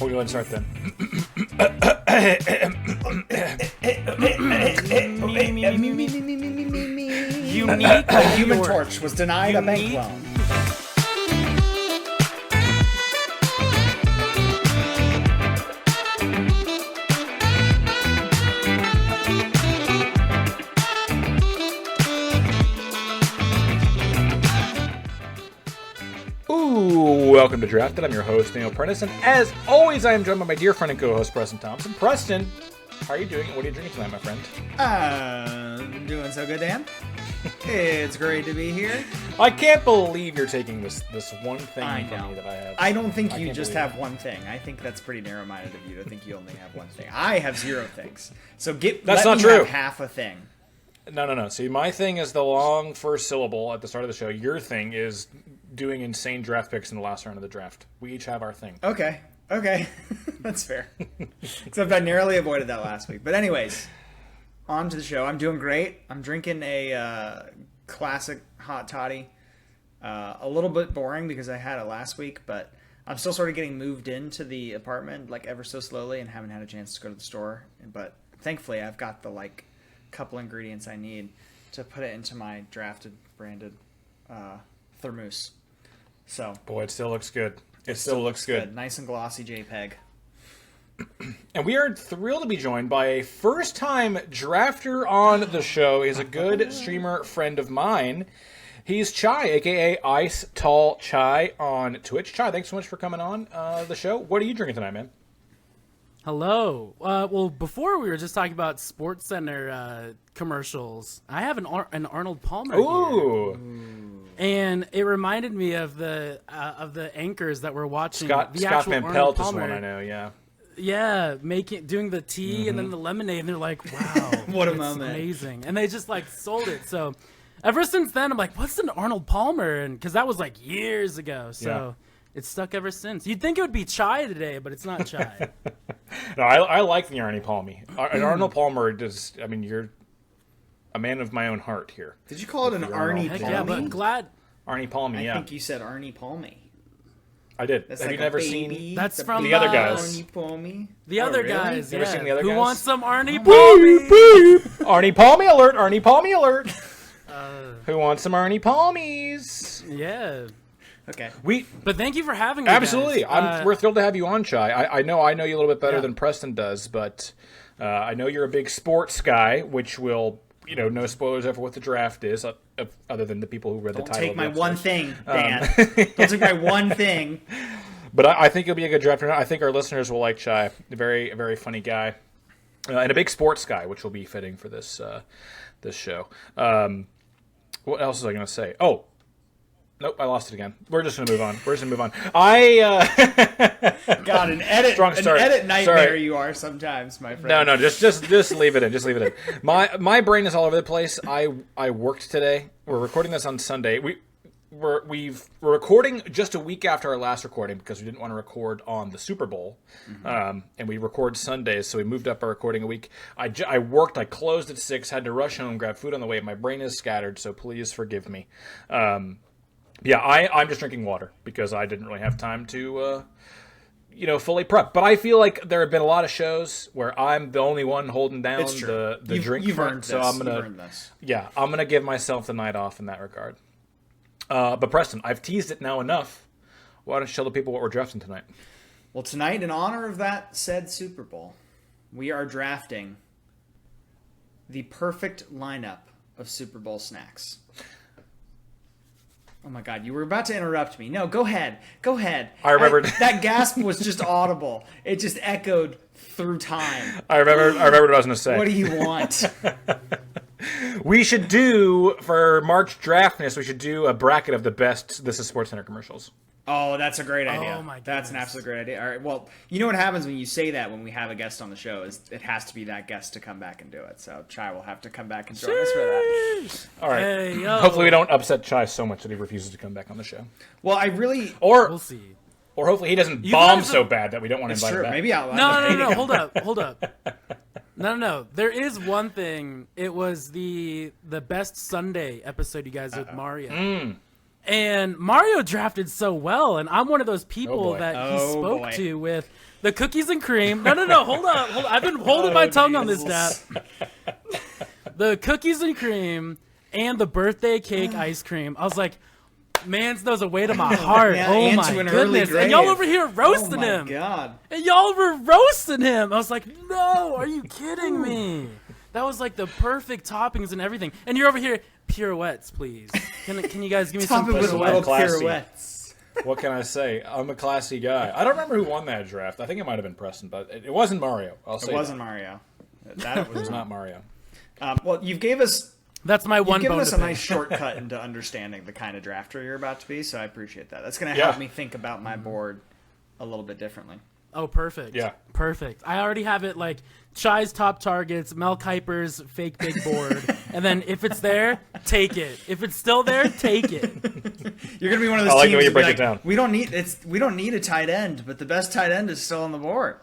We'll go ahead and start then. Unique. The Human Torch was denied a bank loan. Welcome to Drafted. I'm your host, Daniel Prentice, and as always, I am joined by my dear friend and co-host, Preston Thompson. Preston, how are you doing? What are you drinking tonight, my friend? I'm doing so good, Dan. It's great to be here. I can't believe you're taking this one thing from me that I have. I don't think you just have one thing. I think that's pretty narrow-minded of you to think you only have one thing. I have zero things. So that's not true. Have half a thing. No. See, my thing is the long first syllable at the start of the show. Your thing is doing insane draft picks in the last round of the draft. We each have our thing. Okay. That's fair. Except I narrowly avoided that last week. But anyways, on to the show. I'm doing great. I'm drinking a classic hot toddy. A little bit boring because I had it last week, but I'm still sort of getting moved into the apartment like ever so slowly and haven't had a chance to go to the store. But thankfully, I've got the couple ingredients I need to put it into my branded thermos. So boy, it still looks good. It still looks good. Nice and glossy JPEG. And we are thrilled to be joined by a first-time drafter on the show. He's a good streamer friend of mine. He's Chai, a.k.a. IcedTallChai on Twitch. Chai, thanks so much for coming on the show. What are you drinking tonight, man? Hello. Well, before we were just talking about SportsCenter commercials. I have an Arnold Palmer here. And it reminded me of the anchors that we're watching. Scott Van Pelt is one I know, yeah. Yeah, doing the tea and then the lemonade, and they're like, wow. What a moment. Amazing. And they just sold it. So ever since then, I'm like, what's an Arnold Palmer? And because that was years ago. So it's stuck ever since. You'd think it would be chai today, but it's not chai. No, I like the Arnie Palmy. Arnold Palmer does, you're a man of my own heart here. Did you call it an Arnie Palmy? Yeah, but glad. Arnie Palmy, I think you said Arnie Palmy. I did. That's Have you never seen? That's from the other guys. Arnie Palmy. The other guys. Never seen the other Who guys? wants some Arnie Palmy? Arnie Palmy alert! Arnie Palmy alert! Who wants some Arnie Palmies? Yeah. Okay. But thank you for having me. Absolutely. Guys. We're thrilled to have you on, Chai. I know you a little bit better than Preston does, but I know you're a big sports guy, which will, no spoilers over what the draft is, other than the people who read the title. Don't take my one thing, Dan. Don't take my one thing. But I think you'll be a good drafter. I think our listeners will like Chai. A very, very funny guy. And a big sports guy, which will be fitting for this show. What else was I going to say? Oh. Nope, I lost it again. We're just going to move on. God, an edit nightmare. Sorry. You are sometimes, my friend. No, just leave it in. Just leave it in. My brain is all over the place. I worked today. We're recording this on Sunday. We're recording just a week after our last recording because we didn't want to record on the Super Bowl, and we record Sundays, so we moved up our recording a week. I worked. I closed at 6. Had to rush home, grab food on the way. My brain is scattered, so please forgive me. Yeah, I'm just drinking water because I didn't really have time to, fully prep. But I feel like there have been a lot of shows where I'm the only one holding down the drink. You've earned this. So I'm gonna give myself the night off in that regard. But Preston, I've teased it now enough. Why don't you tell the people what we're drafting tonight? Well, tonight, in honor of that said Super Bowl, we are drafting the perfect lineup of Super Bowl snacks. Oh my God, you were about to interrupt me. No, go ahead. I remembered. That gasp was just audible. It just echoed through time. I remembered what I was going to say. What do you want? We should do, for March Draftness, we should do a bracket of the best This Is SportsCenter commercials. Oh, that's a great idea. Oh my goodness. That's an absolute great idea. All right, well, you know what happens when you say that when we have a guest on the show is it has to be that guest to come back and do it. So Chai will have to come back and join us for that. All right. Hey, yo. Hopefully we don't upset Chai so much that he refuses to come back on the show. Well, I really... We'll see. Or hopefully he doesn't bomb so bad that we don't want to invite him back. Maybe I'll... No. Hold up. No. There is one thing. It was the best Sunday episode you guys did with Mario. And Mario drafted so well, and I'm one of those people that he Oh, spoke boy. to with the cookies and cream. No, hold up. I've been holding my tongue on this, Dad. The cookies and cream and the birthday cake ice cream. I was like, man's those a way to my heart. Yeah, Oh and my to an early goodness. And y'all grave. over here roasting Oh, my him. God. And y'all were roasting him. I was like, no, are you kidding me? That was like the perfect toppings and everything. And you're over here, pirouettes, please. Can you guys give me Top some it with Pirouettes. little Classy. pirouettes. What can I say? I'm a classy guy. I don't remember who won that draft. I think it might have been Preston, but it wasn't Mario. I'll say It wasn't that. Mario. That It was not Mario. Well, you've gave us That's my one given bone us to a pick. nice shortcut into understanding the kind of drafter you're about to be, so I appreciate that. That's going to Yeah. help me think about my board a little bit differently. Oh, perfect. Yeah. Perfect. I already have it like Chai's top targets, Mel Kiper's fake big board, and then if it's there, take it. If it's still there, take it. You're going to be one of those I like the teams way you that be break it like, down. we don't need a tight end, but the best tight end is still on the board.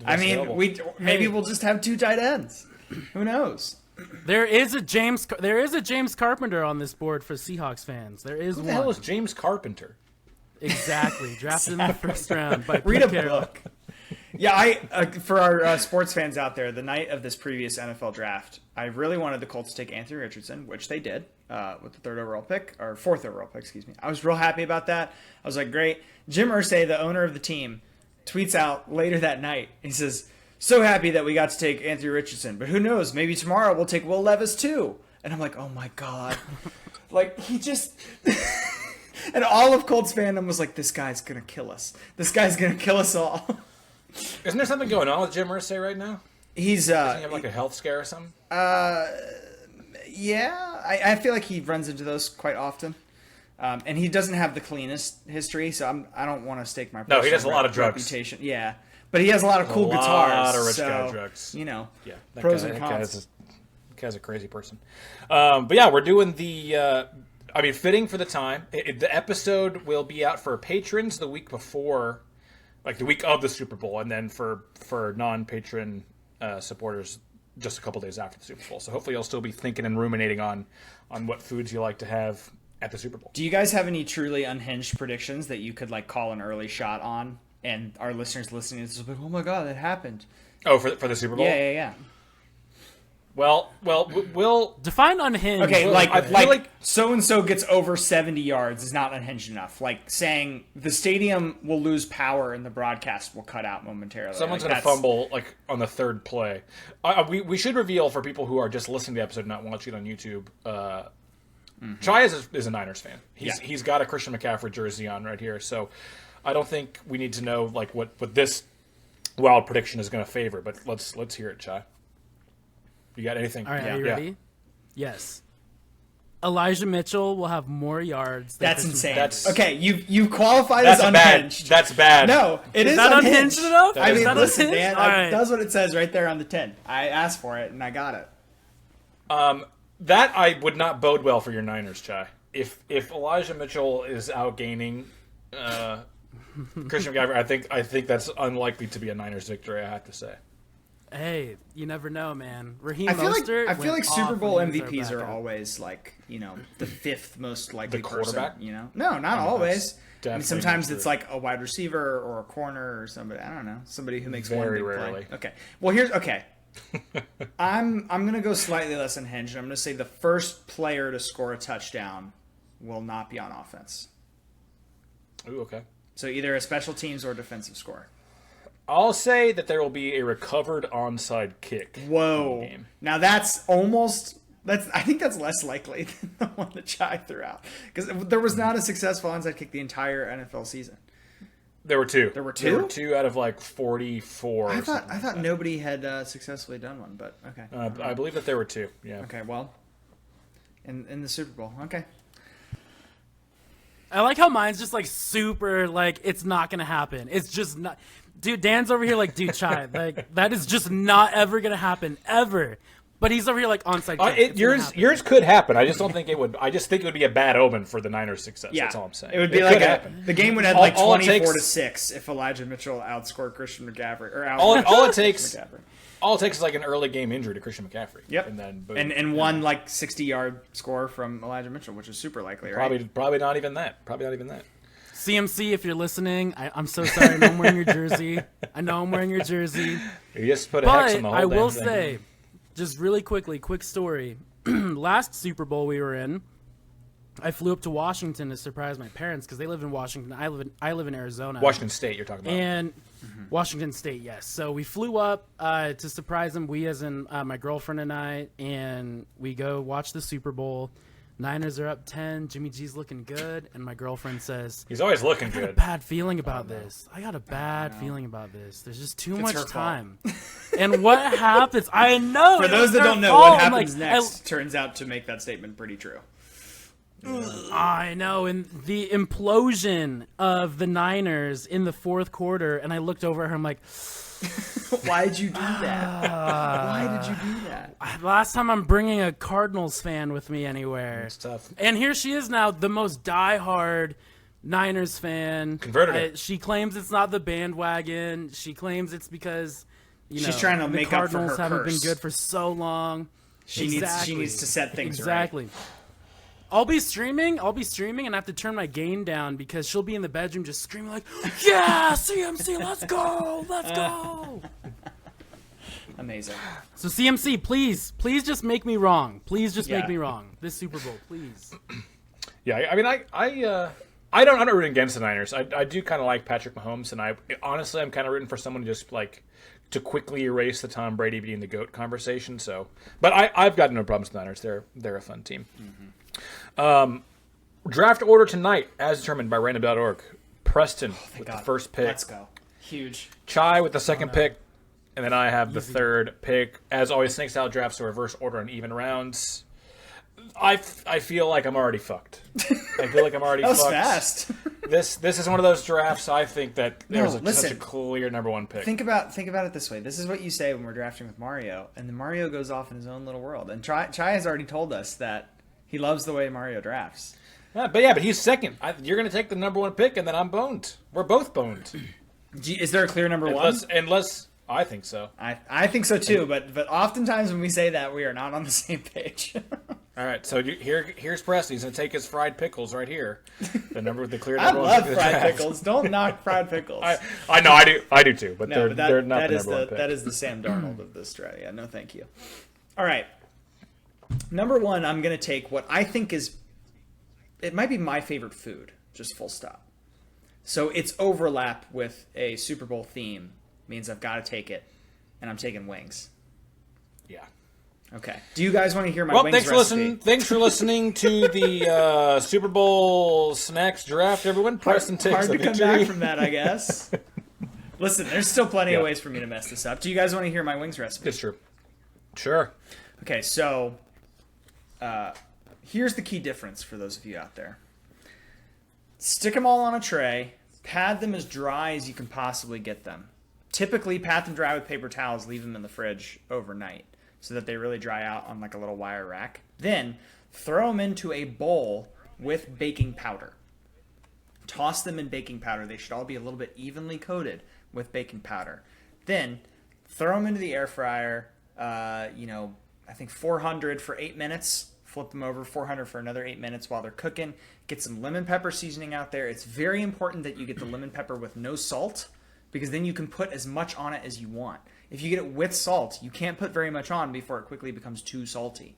I best mean, available. maybe Hey. we'll just have 2 tight ends. Who knows? There is a James Carpenter on this board for Seahawks fans. There is Who one. the hell is James Carpenter? Exactly. Drafted in the first round by Read a Pete Carroll. book. Yeah, for our sports fans out there, the night of this previous NFL draft, I really wanted the Colts to take Anthony Richardson, which they did with the 4th overall pick, excuse me. I was real happy about that. I was like, great. Jim Irsay, the owner of the team, tweets out later that night. He says, so happy that we got to take Anthony Richardson, but who knows, maybe tomorrow we'll take Will Levis too. And I'm like, oh my God. Like, he just... And all of Colts fandom was like, this guy's going to kill us. This guy's going to kill us all. Isn't there something going on with Jim Irsay right now? He's Doesn't he have like a health scare or something? yeah, I feel like he runs into those quite often, and he doesn't have the cleanest history, so I don't want to stake my No, he personal does a lot of drugs. reputation. Yeah, but he has a lot of cool A lot guitars. of rich so, guy drugs. You know, Yeah, that pros guy, and that cons. guy's a crazy person. But yeah, we're doing the. I mean, fitting for the time. The episode will be out for patrons the week before, like the week of the Super Bowl, and then for non-patron supporters just a couple days after the Super Bowl. So hopefully you'll still be thinking and ruminating on what foods you like to have at the Super Bowl. Do you guys have any truly unhinged predictions that you could like call an early shot on, and our listeners listening to this will be like, oh my God, that happened. Oh, for the Super Bowl? Yeah. Well, we'll. Define unhinged. Okay, Well, like I feel like- so and so gets over 70 yards is not unhinged enough. Like saying the stadium will lose power and the broadcast will cut out momentarily. Someone's Like, going to fumble like on the third play. We should reveal for people who are just listening to the episode, not watching it on YouTube. Chai is a Niners fan. He's got a Christian McCaffrey jersey on right here, so I don't think we need to know like what this wild prediction is going to favor. But let's hear it, Chai. You got anything? All right, Yeah. are you Yeah. ready? Yes. Elijah Mitchell will have more yards. Than That's Christian insane. McCaffrey. Okay, you qualified That's as bad. unhinged. That's bad. No, it is that unhinged unhinged enough? I Is mean, that listen, unhinged? man, All right. that's what it says right there on the 10. I asked for it and I got it. That I would not bode well for your Niners, Chai. If Elijah Mitchell is outgaining Christian McCaffrey, I think that's unlikely to be a Niners victory. I have to say. Hey, you never know, man. Raheem I feel Mostert like went Super off Bowl when he was our MVPs are backup. always like, the 5th most likely The quarterback? person. No, not always. I mean, definitely sometimes not it's true. like a wide receiver or a corner or somebody. I don't know, somebody who makes Very one big rarely. play. Okay. Well, okay. I'm gonna go slightly less unhinged. I'm gonna say the first player to score a touchdown will not be on offense. Ooh, okay. So either a special teams or defensive score. I'll say that there will be a recovered onside kick. Whoa. in the game. Now I think that's less likely than the one that Chai threw out. Because there was not a successful onside kick the entire NFL season. There were two. There were There two? were two out of like 44. I thought nobody had successfully done one, but okay. I believe that there were two. Yeah. Okay, well, in the Super Bowl. Okay. I like how mine's just like super like it's not gonna happen. It's just not. Dude, Dan's over here like, dude, Chai, like that is just not ever gonna happen ever. But he's over here like onside kick. It's gonna happen. Yours could happen. I just don't think it would. I just think it would be a bad omen for the Niners' success. Yeah, that's all I'm saying. It would be like the game would end like 24-6 if Elijah Mitchell outscored Christian McCaffrey or all it takes. All it takes is like an early game injury to Christian McCaffrey. Yep. And then boom. And one like 60-yard score from Elijah Mitchell, which is super likely, right? Probably not even that. CMC, if you're listening, I'm so sorry. I know I'm wearing your jersey. You just put a hex on the whole I will thing. say, just really quick story. Last Super Bowl we were in, I flew up to Washington to surprise my parents because they live in Washington. I live in Arizona. Washington State, you're talking about. And Washington State, yes. So we flew up to surprise them. We, as in my girlfriend and I, and we go watch the Super Bowl. Niners are up 10. Jimmy G's looking good, and my girlfriend says, "He's always looking I got good." a bad feeling about this. There's just too much time. And what happens? I know. For those that don't know, what happens next turns out to make that statement pretty true. I know, and the implosion of the Niners in the fourth quarter, and I looked over at her, I'm like, why did you do that? Why did you do that? Last time I'm bringing a Cardinals fan with me anywhere. It's tough. And here she is now, the most diehard Niners fan. Converted her. She claims it's not the bandwagon. She claims it's because, she's trying to make up for her Cardinals haven't curse. been good for so long. She needs to set things right. Exactly. I'll be streaming and I have to turn my gain down because she'll be in the bedroom just screaming like, yeah, CMC, let's go. Amazing. So CMC, please just make me wrong. Make me wrong. This Super Bowl, please. Yeah, I mean, I'm not rooting against the Niners. I do kind of like Patrick Mahomes, and honestly, I'm kind of rooting for someone just like to quickly erase the Tom Brady being the GOAT conversation. So, but I've got no problems with the Niners. They're a fun team. Mm-hmm. Draft order tonight, as determined by random.org. Preston with the first pick. Let's go. Huge. Chai with the second pick. And then I have the third pick. As always, snake style drafts, so reverse order and even rounds. I feel like I'm already fucked. That was fast. This is one of those drafts I think that there's such a clear number one pick. Think about it this way. This is what you say when we're drafting with Mario, and then Mario goes off in his own little world. And Chai has already told us that he loves the way Mario drafts. But he's second. You're going to take the number one pick, and then I'm boned. We're both boned. Is there a clear number one? Unless I think so. I think so too, but oftentimes when we say that, we are not on the same page. All right, so here's Preston. He's going to take his fried pickles right here. The number with the clear I number one. love fried pickles. Don't knock fried pickles. I know, I do too, but they're not the number one pick. That is the Sam Darnold of this strat. Yeah, no thank you. All right. Number one, I'm going to take what I think it might be my favorite food, just full stop. So its overlap with a Super Bowl theme means I've got to take it, and I'm taking wings. Yeah. Okay. Do you guys want to hear my wings recipe? Thanks for listening to the Super Bowl snacks draft, everyone. Preston takes hard the to come victory. back from that, I guess. Listen, there's still plenty of ways for me to mess this up. Do you guys want to hear my wings recipe? It's true. Sure. Okay, so here's the key difference for those of you out there. Stick them all on a tray. Pad them as dry as you can possibly get them. Typically, pat them dry with paper towels. Leave them in the fridge overnight so that they really dry out on like a little wire rack. Then throw them into a bowl with baking powder. Toss them in baking powder. They should all be a little bit evenly coated with baking powder. Then throw them into the air fryer. I think 400 for 8 minutes. Flip them over, 400 for another 8 minutes while they're cooking. Get some lemon pepper seasoning out there. It's very important that you get the lemon pepper with no salt, because then you can put as much on it as you want. If you get it with salt, you can't put very much on before it quickly becomes too salty.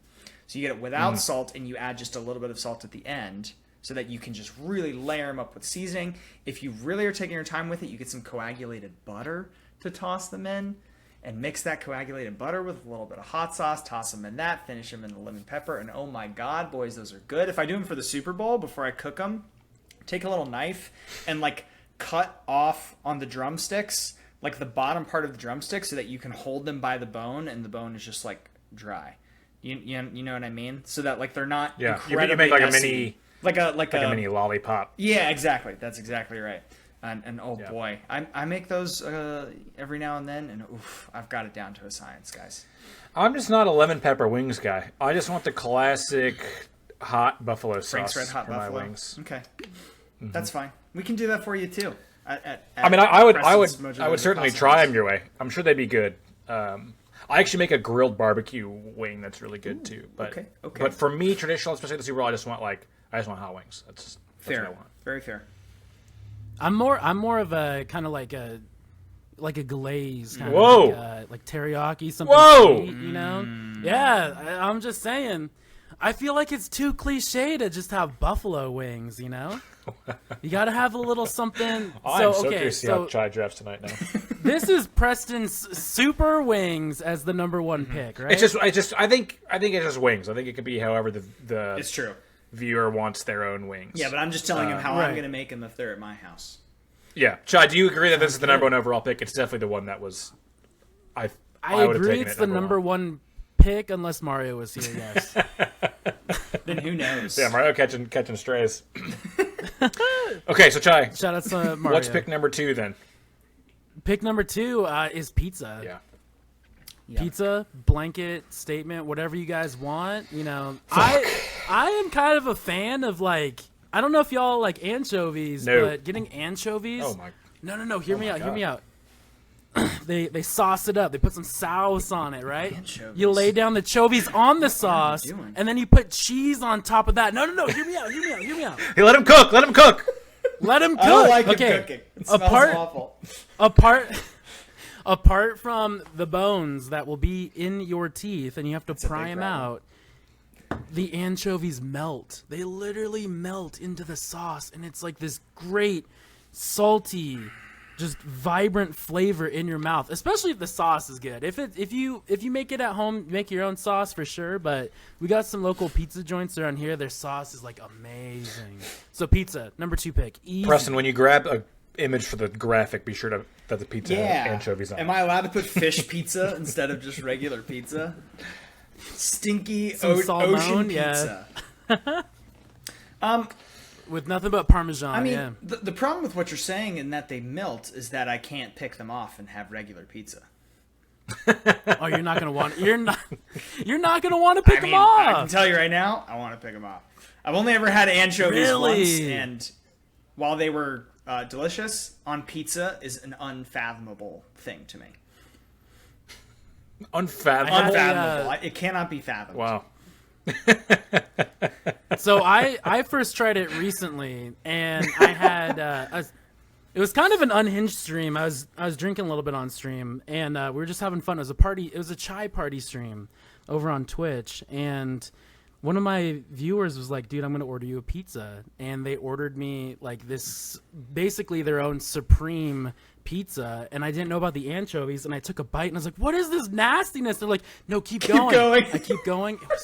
So you get it without salt, and you add just a little bit of salt at the end so that you can just really layer them up with seasoning. If you really are taking your time with it, you get some coagulated butter to toss them in. And mix that coagulated butter with a little bit of hot sauce. Toss them in that. Finish them in the lemon pepper. And oh my God, boys, those are good. If I do them for the Super Bowl, before I cook them, take a little knife and like cut off on the drumsticks, like the bottom part of the drumstick, so that you can hold them by the bone, and the bone is just like dry. You know what I mean? So that like they're not incredibly messy. a mini like a mini lollipop. Yeah, exactly. That's exactly right. And oh Yeah. boy, I make those every now and then, and oof, I've got it down to a science, guys. I'm just not a lemon pepper wings guy. I just want the classic hot buffalo Frank's sauce Red Hot for Buffalo. my wings. Okay, that's fine. We can do that for you too. I mean, I would Preston's Mojo certainly Pasta try House. them your way. I'm sure they'd be good. I actually make a grilled barbecue wing that's really good too. But okay. But for me, traditional, especially the Super Bowl, I just want hot wings. That's Fair, what I want. very fair. I'm more of a kind of like a glaze kind Whoa. of like teriyaki something Whoa. sweet, you know? Yeah, I'm just saying. I feel like it's too cliche to just have buffalo wings, you know? You got to have a little something. I'm so curious to see how Chai drafts tonight now. This is Preston's Super Wings as the number one pick, right? I think it's just wings. I think it could be however the It's true. viewer wants their own wings. Yeah, but I'm just telling him how I'm Right. going to make them if they're at my house. Yeah, Chai, do you agree that this is the number one overall pick? It's definitely the one that was. I would have agree taken it's it the number one pick unless Mario was here, yes. Then who knows? Yeah, Mario catching strays. Okay, so Chai, Shout out to Mario. what's pick number 2 then? Pick number 2 is pizza. Yeah. Pizza, blanket, statement, whatever you guys want. You know, I am kind of a fan of like, I don't know if y'all like anchovies, No. but getting anchovies. Oh my. No. Hear me God. out. They sauce it up. They put some sauce on it, right? Anchovies. You lay down the chovies on the sauce, doing? and then you put cheese on top of that. No. Hear me out. Hey, let him cook. Let him cook. Let him cook. I don't like okay. it cooking. It smells Apart- awful. Apart from the bones that will be in your teeth, and you have to a pry big them problem. out, the anchovies melt. They literally melt into the sauce, and it's like this great, salty, just vibrant flavor in your mouth. Especially if the sauce is good. If you make it at home, make your own sauce for sure. But we got some local pizza joints around here. Their sauce is like amazing. So pizza, number 2 pick. Easy. Preston, when you grab a image for the graphic, be sure that the pizza Yeah. has anchovies on Am it. I allowed to put fish pizza instead of just regular pizza? Stinky Some ocean salmon, yeah. pizza. With nothing but Parmesan. I mean, yeah. the problem with what you're saying in that they melt is that I can't pick them off and have regular pizza. Oh, you're not gonna want. You're not gonna want to pick I mean, them I can off. tell you right now, I want to pick them off. I've only ever had anchovies Really? once, and while they were delicious, on pizza is an unfathomable thing to me. Unfathomable. I- Unfathomable. It cannot be fathomed. Wow. So I first tried it recently, and I had it was kind of an unhinged stream. I was drinking a little bit on stream, and we were just having fun. It was a party. It was a chai party stream over on Twitch, and one of my viewers was like, "Dude, I'm gonna order you a pizza," and they ordered me like this, basically their own supreme pizza, and I didn't know about the anchovies, and I took a bite, and I was like, "What is this nastiness?" They're like, "No, keep going." going. I keep going. It was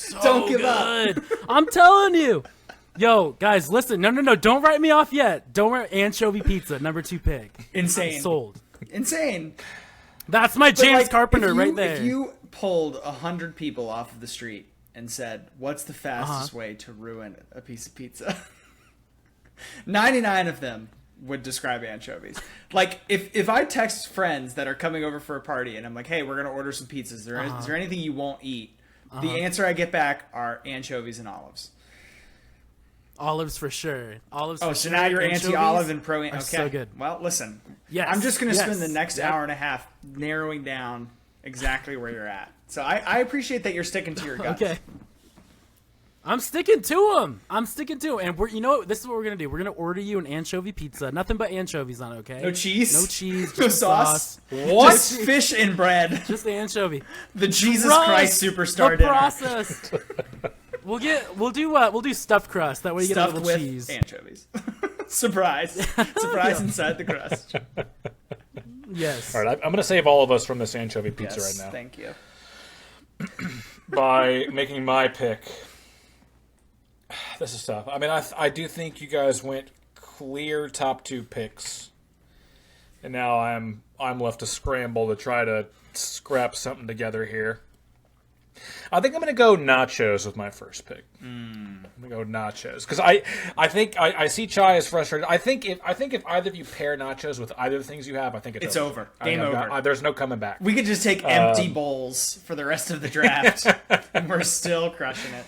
so Don't give up. good. I'm telling you. Yo, guys, listen. No. Don't write me off yet. Don't write anchovy pizza, number 2 pick. Insane. Sold. Insane. That's my But, James like, Carpenter if you- right there. If you pulled 100 people off of the street and said, "What's the fastest Uh-huh. way to ruin a piece of pizza?" 99 of them would describe anchovies. Like, if I text friends that are coming over for a party and I'm like, "Hey, we're gonna order some pizzas. Is there anything you won't eat?" The answer I get back are anchovies and olives. Olives for sure. Olives. Oh, for so sure. now you're Anchovies anti-olive and pro. Okay. so good. Well, listen. Yes, I'm just going to yes, spend the next yep. hour and a half narrowing down exactly where you're at. So I appreciate that you're sticking to your guts. Okay. I'm sticking to them. And you know what? This is what we're gonna do. We're gonna order you an anchovy pizza. Nothing but anchovies on it. Okay. No cheese? No cheese. No Just sauce? What? Just fish and bread. Just the anchovy. The Jesus Trust Christ superstar the dinner. process. We'll do stuffed crust. That way you Stuffed get a with little cheese. anchovies. Surprise. Surprise inside the crust. Yes. All right, I'm going to save all of us from this anchovy pizza Yes, right now thank you. by making my pick. This is tough. I mean, I do think you guys went clear top 2 picks, and now I'm left to scramble to try to scrap something together here. I think I'm going to go nachos with my first pick. I'm going to go nachos because I think I see Chai as frustrated. I think if either of you pair nachos with either of the things you have, I think it's over. Game over. There's no coming back. We could just take empty bowls for the rest of the draft, and we're still crushing it.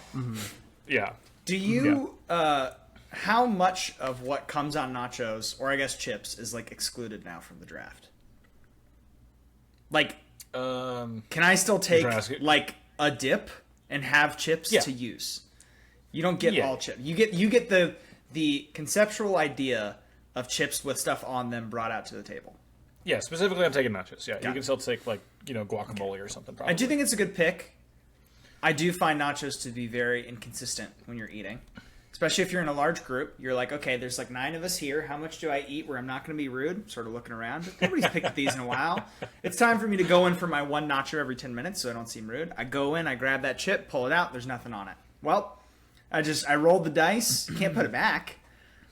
Yeah. Do you? How much of what comes on nachos, or I guess chips, is like excluded now from the draft? Like, can I still take like a dip and have chips to use? You don't get all chips. You get the conceptual idea of chips with stuff on them brought out to the table. Yeah, specifically I'm taking nachos. Yeah, you can still take like guacamole or something. Probably. I do think it's a good pick. I do find nachos to be very inconsistent when you're eating. Especially if you're in a large group, you're like, okay, there's like 9 of us here. How much do I eat where I'm not going to be rude? Sort of looking around. Nobody's picked these in a while. It's time for me to go in for my one nacho every 10 minutes so I don't seem rude. I go in, I grab that chip, pull it out. There's nothing on it. Well, I rolled the dice. Can't put it back.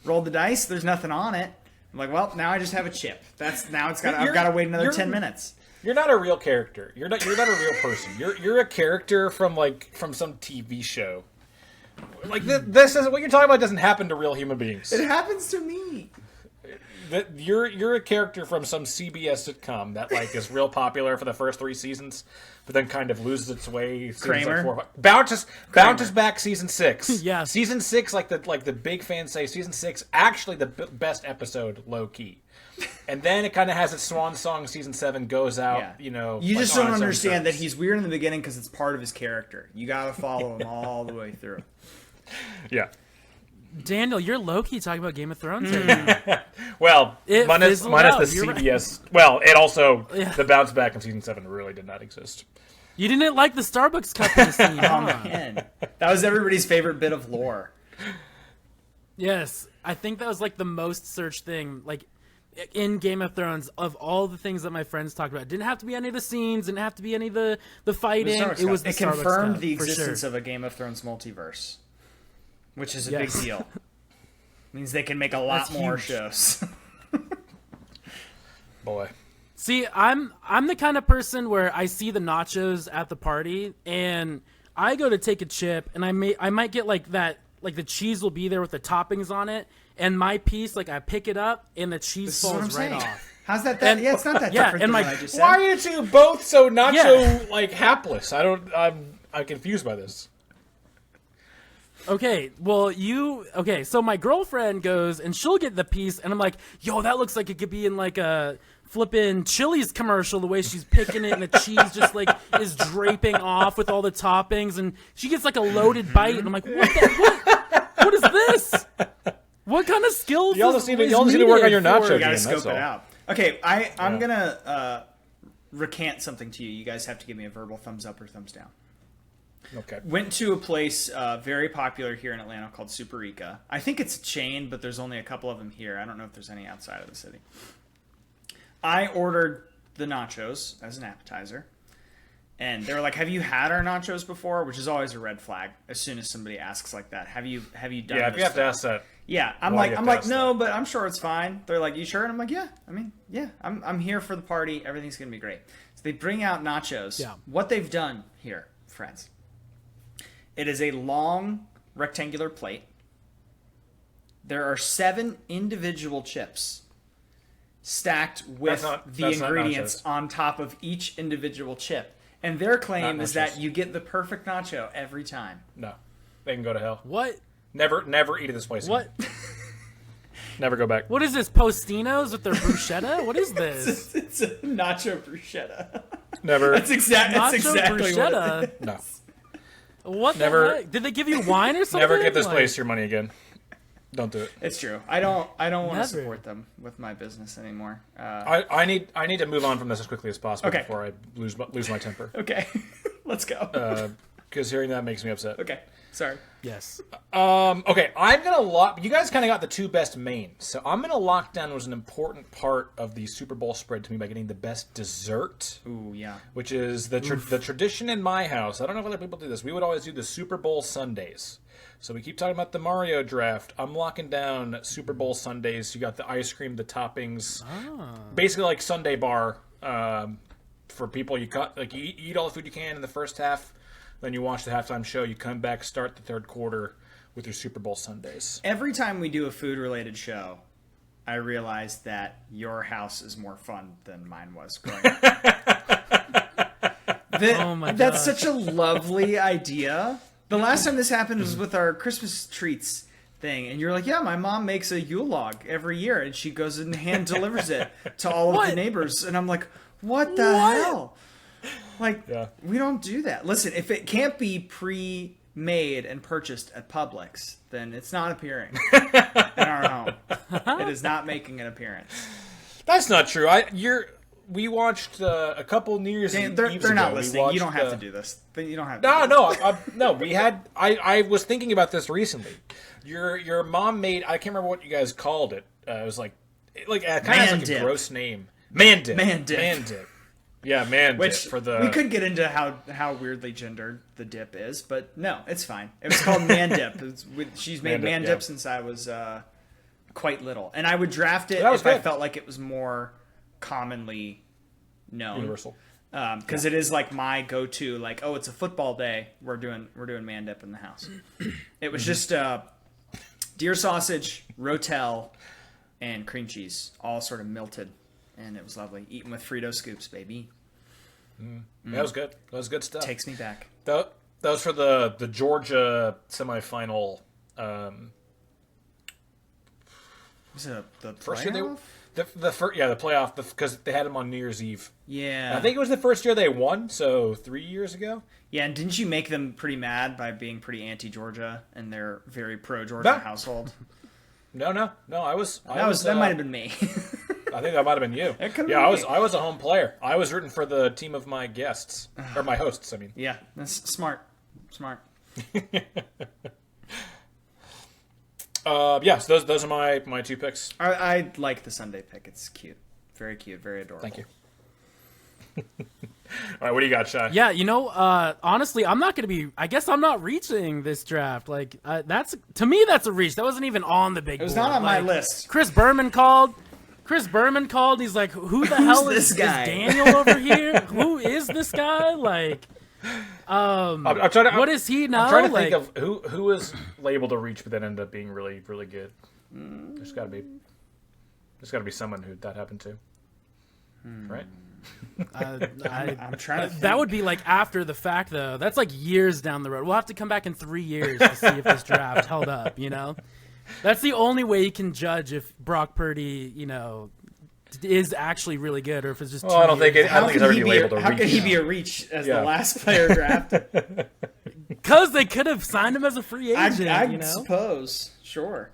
Rolled the dice. There's nothing on it. I'm like, well, now I just have a chip. I've got to wait another 10 minutes. You're not a real character. You're not a real person. You're a character from some TV show. Like this is what you're talking about. Doesn't happen to real human beings. It happens to me. You're a character from some CBS sitcom that like is real popular for the first 3 seasons, but then kind of loses its way. Kramer like 4, bounces back season 6. Yeah, season 6, like the big fans say, season 6 actually the best episode, low key. And then it kind of has its swan song. Season 7 goes out. Yeah. You just don't understand that he's weird in the beginning because it's part of his character. You got to follow him all the way through. Yeah. Daniel, you're low-key talking about Game of Thrones right now. Well, minus the CBS. Right. Well, it also, the bounce back in season 7 really did not exist. You didn't like the Starbucks cup in the scene, Oh, man. That was everybody's favorite bit of lore. Yes. I think that was like the most searched thing, like, in Game of Thrones, of all the things that my friends talked about. It didn't have to be any of the scenes, didn't have to be any of the fighting. It was the Starbucks confirmed cup, the existence of a Game of Thrones multiverse, which is a big deal. Means they can make a lot more shows. Boy. See, I'm the kind of person where I see the nachos at the party, and I go to take a chip, and I might get like that, like the cheese will be there with the toppings on it, and my piece, like I pick it up, and the cheese falls right off. How's that? Yeah, it's not that different than what I just said. Why are you two both so nacho like hapless? I'm confused by this. Okay, well, so my girlfriend goes, and she'll get the piece, and I'm like, yo, that looks like it could be in, like, a flippin' Chili's commercial, the way she's picking it, and the cheese just, like, is draping off with all the toppings, and she gets, like, a loaded bite, and I'm like, what is this? What kind of skills y'all just need to work on your nacho. You gotta scope it out. Okay, I'm gonna recant something to you. You guys have to give me a verbal thumbs up or thumbs down. Okay. Went to a place very popular here in Atlanta called Superica. I think it's a chain, but there's only a couple of them here. I don't know if there's any outside of the city. I ordered the nachos as an appetizer, and they were like, "Have you had our nachos before?" Which is always a red flag as soon as somebody asks like that. Have you done? Yeah, if you have to ask that. Yeah, I'm like, no, but I'm sure it's fine. They're like, you sure? And I'm like, yeah. I mean, yeah, I'm here for the party. Everything's gonna be great. So they bring out nachos. Yeah. What they've done here, friends. It is a long rectangular plate. There are 7 individual chips stacked with the ingredients on top of each individual chip. And their claim is that you get the perfect nacho every time. No. They can go to hell. What? Never eat at this place again. What? Never go back. What is this, Postinos with their bruschetta? What is this? It's a nacho bruschetta. Never. That's exactly bruschetta? what it is. No. What the heck? Did they give you wine or something? Never give this place your money again. Don't do it. It's true. I don't want to support them with my business anymore. I need to move on from this as quickly as possible before I lose my temper. Okay. Let's go. Because hearing that makes me upset. Okay. Sorry. Yes. Okay, I'm gonna lock. You guys kind of got the 2 best mains, so I'm gonna lock down was an important part of the Super Bowl spread to me by getting the best dessert. Ooh, yeah. Which is the tradition in my house. I don't know if other people do this. We would always do the Super Bowl Sundays. So we keep talking about the Mario draft. I'm locking down Super Bowl Sundays. You got the ice cream, the toppings, basically like Sunday bar for people. You eat all the food you can in the first half. then you watch the halftime show. You come back, start the third quarter with your Super Bowl Sundays. Every time we do a food-related show, I realize that your house is more fun than mine was growing up. Oh my That's gosh. such a lovely idea. The last time this happened was with our Christmas treats thing, and you're like, yeah, my mom makes a Yule log every year, and she goes and hand delivers it to all of What? the neighbors. And I'm like, what the hell? Like, Yeah. we don't do that. Listen, if it can't be pre-made and purchased at Publix, then it's not appearing in our home. It is not making an appearance. That's not true. We watched a couple New Year's Dan, Eve. they're not ago. listening. You don't have to do this. You don't have to. No. We had. I was thinking about this recently. Your mom made. I can't remember what you guys called it. It was like kind of has like dip. a gross name. Man dip. Man dip. Man dip. Yeah, man Which dip for the. we could get into how weirdly gendered the dip is, but no, it's fine. It was called man dip. She's made man dip since I was quite little, and I would draft it if I felt like it was more commonly known. Universal. Because it is like my go-to. Like, oh, it's a football day. We're doing man dip in the house. It was just deer sausage, rotel, and cream cheese, all sort of melted, and it was lovely. Eaten with Frito scoops, baby. That was good. That was good stuff. Takes me back. That was for the Georgia semifinal. Was it the First year playoff? the playoff because they had them on New Year's Eve. Yeah. I think it was the first year they won, so 3 years ago. Yeah, and didn't you make them pretty mad by being pretty anti-Georgia and their very pro-Georgia household? No. That might have been me. I think that might have been you. It could've Yeah, been me. I was a home player. I was rooting for the team of my guests or my hosts. I mean, Yeah, that's smart. So those are my two picks. I like the Sunday pick. It's cute. Very cute. Very adorable. Thank you. All right, what do you got, Shai? Yeah, honestly, I'm not going to be. I guess I'm not reaching this draft. Like, to me, that's a reach. That wasn't even on the big board. It was not on my Like, list. Chris Berman called. He's like, who the hell this is guy? Daniel over here? Who is this guy? Like, I'm trying to. what does he know? I'm trying to Like, think of who was labeled a reach, but then ended up being really, really good. There's got to be someone who that happened to, right? I'm trying to think. that would be like after the fact, though. That's like years down the road. We'll have to come back in 3 years to see if this draft held up, That's the only way you can judge if Brock Purdy, is actually really good or if it's just Well, I don't think it's already labeled a reach. How could he be a reach as the last player drafted? Because they could have signed him as a free agent, I suppose. Sure.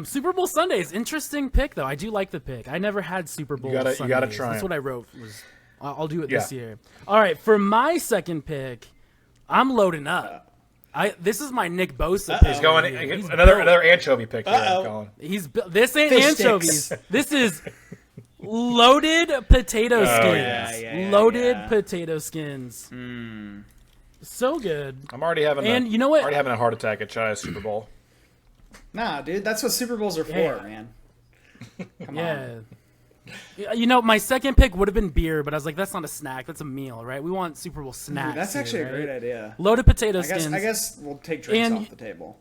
Super Bowl Sundays, interesting pick though. I do like the pick. I never had Super Bowl Sundays. You gotta try That's it. what I wrote. I'll do it this year. All right, for my second pick, I'm loading up. This is my Nick Bosa pick. He's going another anchovy pick here, Colin. This ain't Fish anchovies. sticks. This is loaded potato skins. yeah, Loaded yeah. potato skins. So good. I'm already having You know what? already having a heart attack at Chai's Super Bowl. Nah, dude, that's what Super Bowls are for, Yeah. man. Come Yeah. My second pick would have been beer, but I was like, that's not a snack. That's a meal, right? We want Super Bowl snacks. on. That's actually here, a right? great idea. Loaded potato skins. I guess we'll take drinks And- off the table.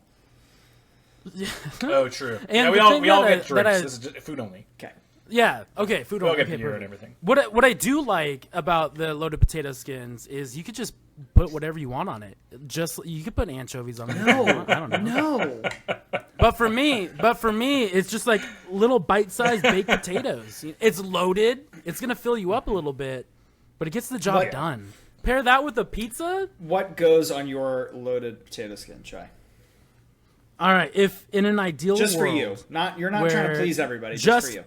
Oh, true. And Yeah, the we all thing get that drinks. I- This is just food only. Okay. Yeah. Okay. Food We all only. get Okay, beer and perfect. everything. What I do like about the loaded potato skins is you could just put whatever you want on it. Just you could put anchovies on it. No. I don't know. No. But for me, it's just like little bite-sized baked potatoes. It's loaded. It's gonna fill you up a little bit, but it gets the job Like- done. Pair that with a pizza. What goes on your loaded potato skin, Chai? All right. If in an ideal Just for world, you. You're not trying to where please everybody. Just for you.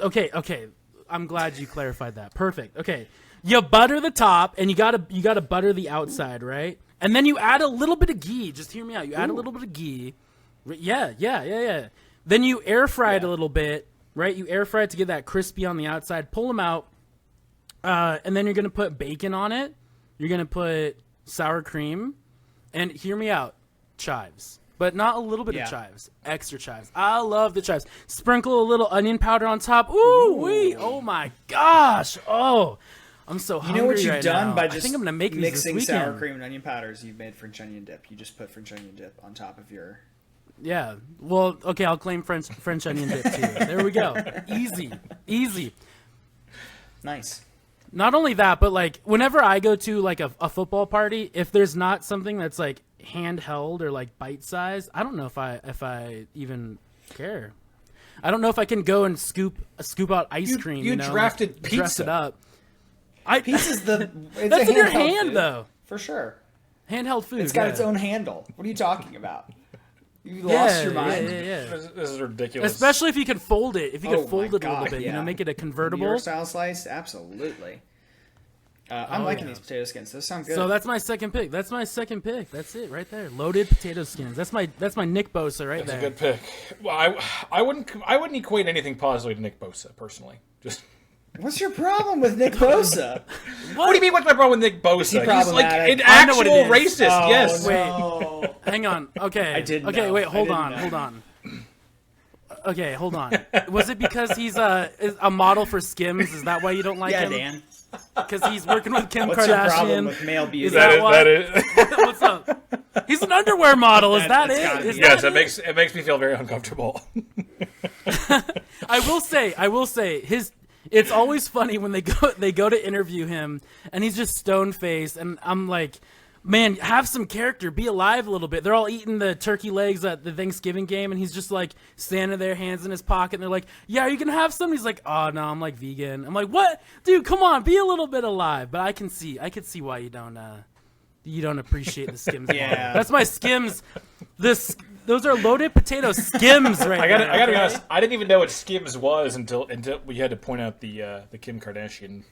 Okay. I'm glad you clarified that. Perfect. Okay. You butter the top and you gotta butter the outside, right? And then you add a little bit of ghee. Just hear me out. You add a little bit of ghee. Yeah. Then you air fry it a little bit, right? You air fry it to get that crispy on the outside. Pull them out. And then you're gonna put bacon on it. You're gonna put sour cream. And hear me out. Chives. But not a little bit of chives. Extra chives. I love the chives. Sprinkle a little onion powder on top. Ooh, wee. Oh my gosh. Oh. I'm so You hungry know what you've right done now. by I just think I'm gonna make these this mixing weekend. sour cream and onion powders? You've made French onion dip. You just put French onion dip on top of your. Yeah. Well, okay, I'll claim French onion dip too. There we go. Easy. Nice. Not only that, but like whenever I go to like a football party, if there's not something that's like handheld or like bite sized, I don't know if I even care. I don't know if I can go and scoop out ice cream. You know, drafted like, pizza. dress it up. Pizza's it's That's a in your handheld hand food, though. for sure. Handheld food. It's got yeah. its own handle. What are you talking about? You lost your mind. Yeah. This is ridiculous. Especially if you could fold it. If you could Oh fold my it a little God, bit, you yeah. know, make it a New convertible. York style slice, absolutely. I'm liking yeah. these potato skins. Those sound good. So that's my second pick. That's it right there. Loaded potato skins. That's my Nick Bosa right That's there. a good pick. Well, I wouldn't equate anything positively to Nick Bosa personally. Just What's your problem with Nick Bosa? what do you mean? What's my problem with Nick Bosa? He's like problematic? an I know what actual it is. racist. Oh, yes. no. Hang on. Okay. I didn't Okay, know. wait, I hold didn't on. know. Hold on. Okay, hold on. Was it because he's a model for Skims? Is that why you don't like Yeah, him? Dan. Because he's working with Kim What's Kardashian. your problem with male beauty? Is that why? That is. What's up? He's an underwear model. Is that That's it? gotta Is be Yes, that it makes me feel very uncomfortable. I will say his. It's always funny when they go to interview him and he's just stone faced and I'm like, man, have some character, be alive a little bit. They're all eating the turkey legs at the Thanksgiving game and he's just like standing there, hands in his pocket, and they're like, yeah, are you gonna have some? He's like, oh no, I'm like vegan. I'm like, what, dude? Come on, be a little bit alive. But I can see why you don't appreciate the Skims. Yeah. model. That's my Skims. Those are loaded potato Skims right I gotta there, be okay? honest. I didn't even know what Skims was until we had to point out the Kim Kardashian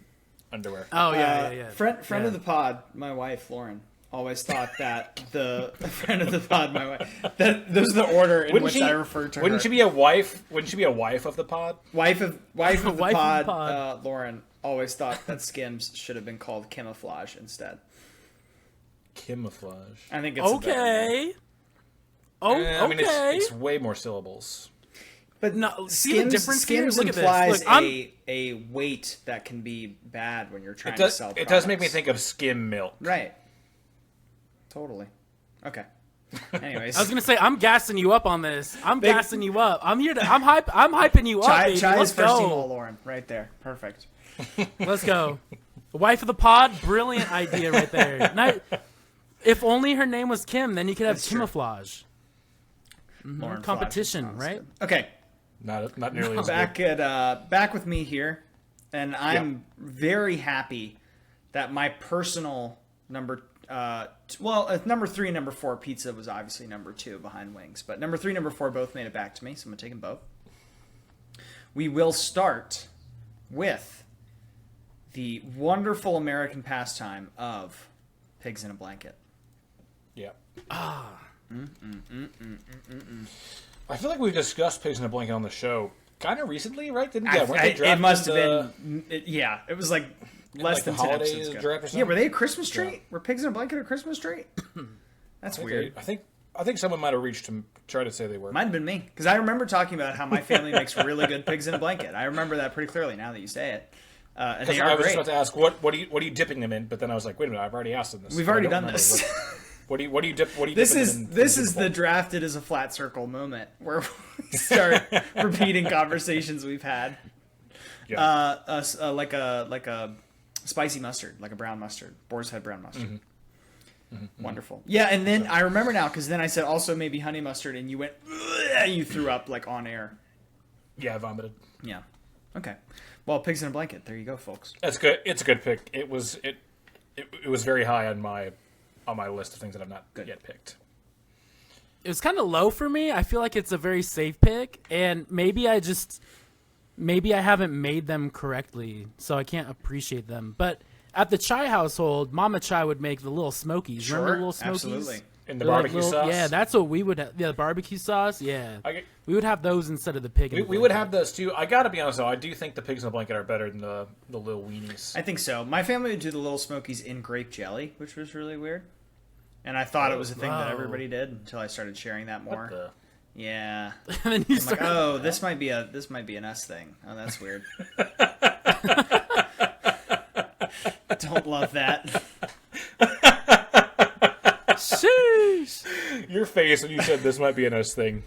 underwear. Oh yeah. Friend Yeah. of the pod, my wife Lauren, always thought that the friend of the pod, my wife, that those are the order in which I refer to her. Wouldn't she be a wife? Wouldn't she be a wife of the pod? Wife of the Wife of the pod, pod. Lauren always thought that Skims should have been called camouflage instead. Camouflage. I think it's a better name. Okay. Oh, I mean, okay. it's way more syllables. But No, see the difference here? Skims Look at this. implies Look, I'm- a weight that can be bad when you're trying It to does. sell It does make me products. think of skim milk. Right. Totally. Okay. Anyways, I was gonna say I'm gassing you up on this. I'm gassing you up. I'm here to. I'm hyping you up. Chai Baby. is Let's first team all go. Lauren right there. Perfect. Let's go. The wife of the pod. Brilliant idea right there. Now, if only her name was Kim, then you could have That's true. camouflage. Lauren Competition, Flodge. right? Okay. Not nearly as Back good. at back with me here, and I'm very happy that my personal number number 3 and number 4 pizza was obviously number 2 behind wings, but number 3 number 4 both made it back to me, so I'm gonna take them both. We will start with the wonderful American pastime of pigs in a blanket. Yeah. I feel like we've discussed pigs in a blanket on the show kind of recently, right? Weren't they It drafted must have the- been. It was like less like than the 10 holiday episodes ago. draft or Yeah, something? were they a Christmas tree? Yeah. Were pigs in a blanket a Christmas tree? That's weird. I think someone might have reached to try to say they were. Might have been me because I remember talking about how my family makes really good pigs in a blanket. I remember that pretty clearly now that you say it. And they I are was just great. about to ask what are you dipping them in, but then I was like, wait a minute, I've already asked them this. We've but I already don't done remember this. What do you dip? What do you This dipping is them in this from is the Super Bowl? drafted as a flat circle moment where we start repeating conversations we've had. Yeah. Like a spicy mustard, like a brown mustard, boar's head brown mustard. Wonderful. Yeah, and then I remember now because then I said also maybe honey mustard, and you went, "Ugh," you threw up like on air. Yeah, I vomited. Yeah. Okay. Well, pigs in a blanket. There you go, folks. That's good. It's a good pick. It was very high on my list of things that I've not yet picked. It was kind of low for me. I feel like it's a very safe pick, and maybe I haven't made them correctly, so I can't appreciate them. But at the Chai household, Mama Chai would make the little smokies. Remember the little smokies? Absolutely. In the They're like barbecue little- sauce. Yeah, that's what we would have. Yeah, the barbecue sauce. Yeah. We would have those instead of the pig. We would have those too. I gotta be honest though, I do think the pigs in the blanket are better than the little weenies. I think so. My family would do the little smokies in grape jelly, which was really weird. And I thought it was a thing that Whoa. everybody did until I started sharing that more. What the? Yeah. and then you I'm like, start. oh, this might be an us thing. Oh, that's weird. don't love that. Sheesh. Your face when you said this might be a nice thing.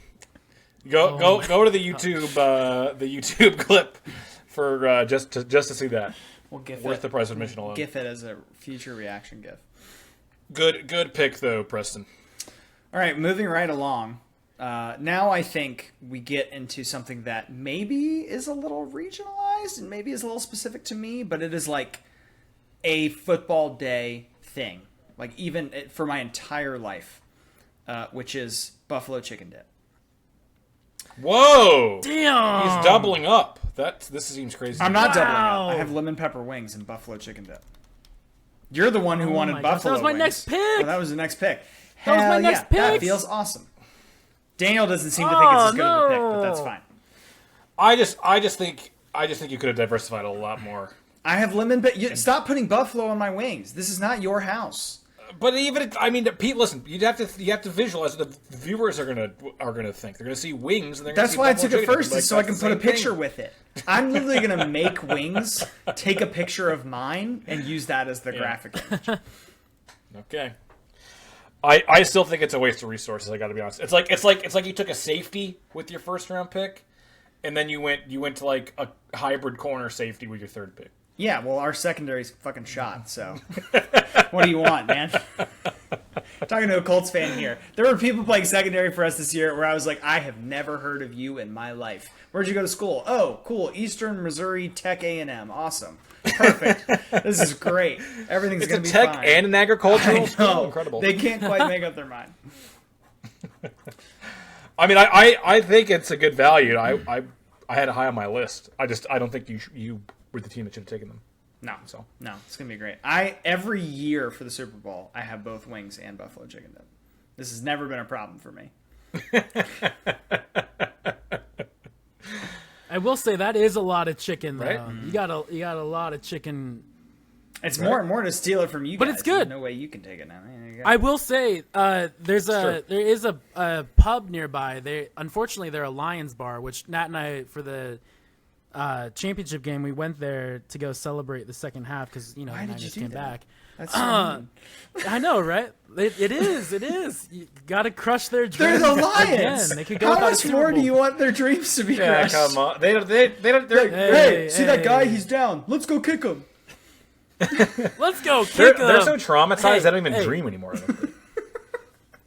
Go to the YouTube clip for just to see that. We'll GIF Worth it. the price of admission alone. GIF it as a future reaction GIF. Good pick though, Preston. All right, moving right along. Now I think we get into something that maybe is a little regionalized and maybe is a little specific to me, but it is like a football day thing, like even for my entire life, which is buffalo chicken dip. Whoa! Damn. He's doubling up. This seems crazy. I'm not doubling Wow. up. I have lemon pepper wings and buffalo chicken dip. You're the one who wanted my gosh, buffalo that was my wings. next pick. Oh, that was the next pick. That was my Hell next yeah, That pick. feels awesome. Daniel doesn't seem to think it's as good of a pick, but that's fine. I just think you could have diversified a lot more. I have stop putting buffalo on my wings. This is not your house. But even Pete, listen, you have to visualize what the viewers are gonna think. They're gonna see wings, and they're gonna That's see why I buffalo took it chicken. first, Like, is so I that's can the put a same picture thing. with it. I'm literally going to make wings, take a picture of mine, and use that as the graphic image. Okay. I still think it's a waste of resources. I got to be honest. It's like you took a safety with your first round pick, and then you went to like a hybrid corner safety with your third pick. Yeah, well, our secondary's fucking shot, so what do you want, man? Talking to a Colts fan here. There were people playing secondary for us this year where I was like, I have never heard of you in my life. Where'd you go to school? Oh, cool. Eastern Missouri Tech A&M. Awesome. Perfect. This is great. Everything's It's going a to be tech fine. and an agricultural I school. know. Incredible. They can't quite make up their mind. I mean, I think it's a good value. I had it high on my list. I don't think you were the team that should have taken them. No, So it's gonna be great. Every year for the Super Bowl, I have both wings and buffalo chicken dip. This has never been a problem for me. I will say that is a lot of chicken, though. Right? You got a lot of chicken. It's more and more to steal it from you But guys. it's good. There's no way you can take it now. I will say there is a pub nearby. Unfortunately they're a Lions bar, which Nat and I, for the championship game, we went there to go celebrate the second half because the Why did you Niners do came that? back. That's so mean. I know, right? It is. You got to crush their dreams. They're the Lions. Again. They could go How without a much Super more do Bowl. you want their dreams to be yeah, crushed? come on. They don't. Hey, see that guy? hey. He's down. Let's go kick him. Let's go They're kick 'em. so traumatized they don't even Hey. dream anymore.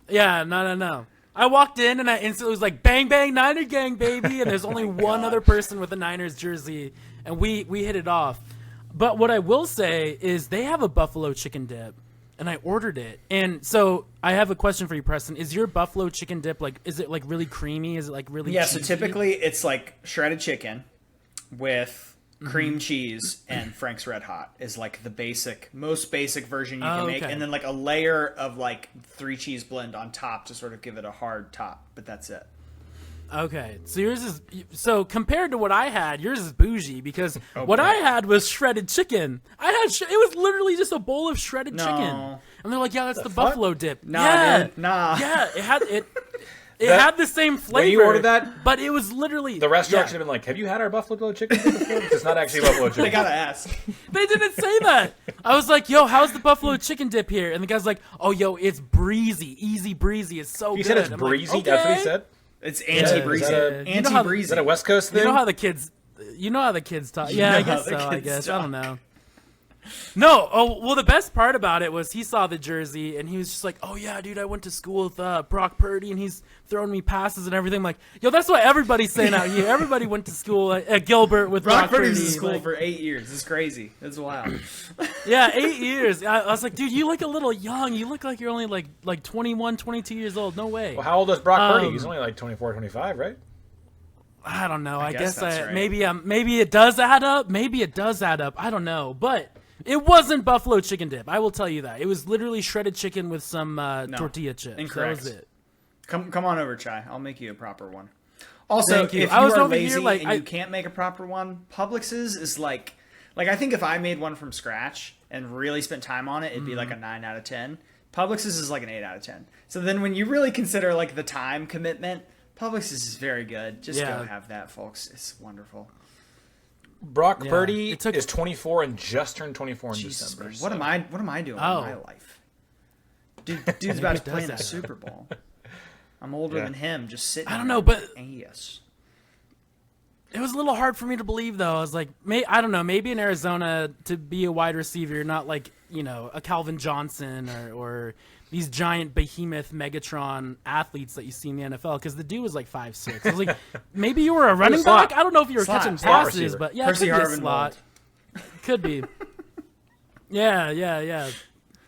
Yeah, no. I walked in and I instantly was like, bang, bang, Niner gang, baby. And there's only one other person with a Niners jersey, and we hit it off. But what I will say is they have a buffalo chicken dip, and I ordered it. And so I have a question for you, Preston. Is your buffalo chicken dip, is it really creamy? Is it really Yeah, so cheesy? typically it's like shredded chicken with cream cheese and Frank's Red Hot is like the most basic version you can make. okay. And then like a layer of like 3 cheese blend on top to sort of give it a hard top. But that's it. Okay, so yours is compared to what I had, yours is bougie because what I had was shredded chicken. It was literally just a bowl of shredded No. chicken, and they're like, "Yeah, that's the fuck? buffalo dip." Nah, yeah, dude, nah. yeah, it had the same flavor. When you ordered that, but it was literally the restaurant yeah. should have been like, "Have you had our buffalo chicken dip before?" Because it's not actually buffalo chicken. They gotta ask. They didn't say that. I was like, "Yo, how's the buffalo chicken dip here?" And the guy's like, "Oh, yo, it's breezy, easy breezy. It's so He good." said it's I'm breezy. Like, That's what he okay. said. It's anti-breezy. Is that a- You know how- Anti-breezy. Is that a West Coast thing? You know how the kids talk. Yeah, I know how guess the so. I kids guess talk. I don't know. No, oh well. The best part about it was he saw the jersey and he was just like, "Oh yeah, dude, I went to school with Brock Purdy and he's throwing me passes and everything." I'm like, yo, that's what everybody's saying out here. Everybody went to school at Gilbert with Brock Brock Purdy Purdy. was in school like, for 8 years. It's crazy. It's wild. yeah, 8 years. I was like, dude, you look a little young. You look like you're only like 21, 22 years old. No way. Well, how old is Brock Purdy? He's only like 24, 25, right? I don't know. I guess that's right. maybe it does add up. Maybe it does add up. I don't know. But it wasn't buffalo chicken dip. I will tell you that. It was literally shredded chicken with some tortilla chips. Incorrect. That was it. Come on over, Chai. I'll make you a proper one. Also, Thank you. if I you was are over here, lazy like, and you can't make a proper one, Publix's is like I think if I made one from scratch and really spent time on it, it'd be like a 9 out of 10. Publix's is like an 8 out of 10. So then when you really consider like the time commitment, Publix's is very good. Just Yeah. go have that, folks. It's wonderful. Brock Yeah. Purdy It took- is 24 and just turned 24 in Jesus, December. man. so- What am I doing Oh. in my life? Dude's about to it does play in the that. Super Bowl. I'm older Yeah. than him, just sitting. I don't here know, but- yes. It was a little hard for me to believe, though. I was like, I don't know, maybe in Arizona to be a wide receiver, you're not like, a Calvin Johnson or these giant behemoth Megatron athletes that you see in the NFL, because the dude was like 5'6". I was like, maybe you were a running slot. back? I don't know if you were Slot. catching Slot passes, receiver. but yeah, Percy it could be a Harvin slot. Could be. Yeah.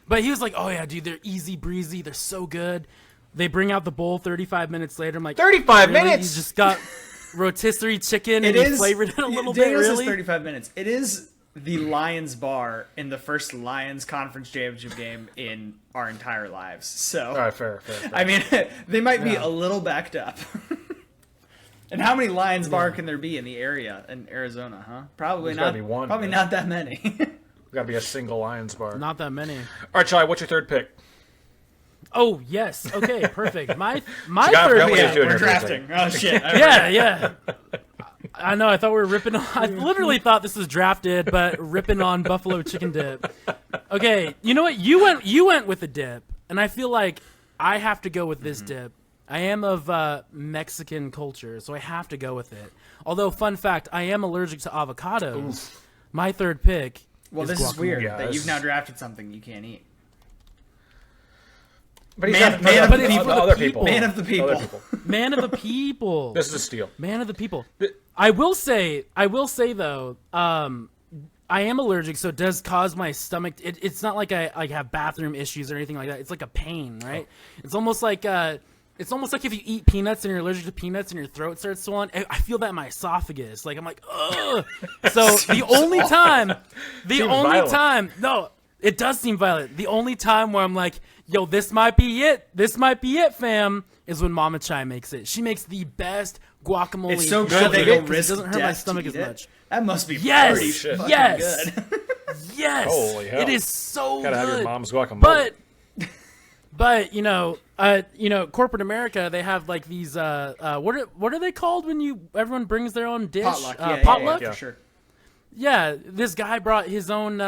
But he was like, oh yeah, dude, they're easy breezy. They're so good. They bring out the bowl 35 minutes later. I'm like, 35 really? minutes? You just got rotisserie chicken It and you is flavored it a little Daniel bit, says really? 35 minutes. It is the Lions bar in the first Lions conference championship game in our entire lives. So, All right, fair. I mean, they might be a little backed up. And how many Lions bar can there be in the area in Arizona, huh? Probably There's not. gotta be one, Probably man. not that many. Got to be a single Lions bar. Not that many. All right, Chai, what's your third pick? Oh yes, okay, perfect. My I third forgot what he was pick. doing We're here for a drafting. Oh shit. Yeah. I know. I thought we were ripping on. I literally thought this was drafted, but ripping on buffalo chicken dip. Okay, you know what? You went with the dip, and I feel like I have to go with this dip. I am of Mexican culture, so I have to go with it. Although, fun fact, I am allergic to avocados. My third pick. Well, is this is guacamole. weird Yeah, that this you've is- now drafted something you can't eat. But he's Man- got man of the the other people. other people. Man of the people. Other people. Man of the people. This is a steal. Man of the people. I will say though, I am allergic, so it does cause my stomach. It's not like I have bathroom issues or anything like that. It's like a pain, right? It's almost like if you eat peanuts and you're allergic to peanuts and your throat starts swelling. I feel that in my esophagus. Like I'm like, ugh. So the only time, no, it does seem violent. The only time where I'm like, yo, this might be it, fam, is when Mama Chai makes it. She makes the best guacamole. It's so ever, good they go because risk it doesn't hurt my death stomach to as eat it. much. That must be Yes, pretty shit. fucking yes. good. Yes, Holy hell. it is so Gotta good. have your mom's guacamole. But corporate America, they have like these what are they called when everyone brings their own dish? Potluck. Potluck. Yeah, for sure. Yeah, this guy brought his own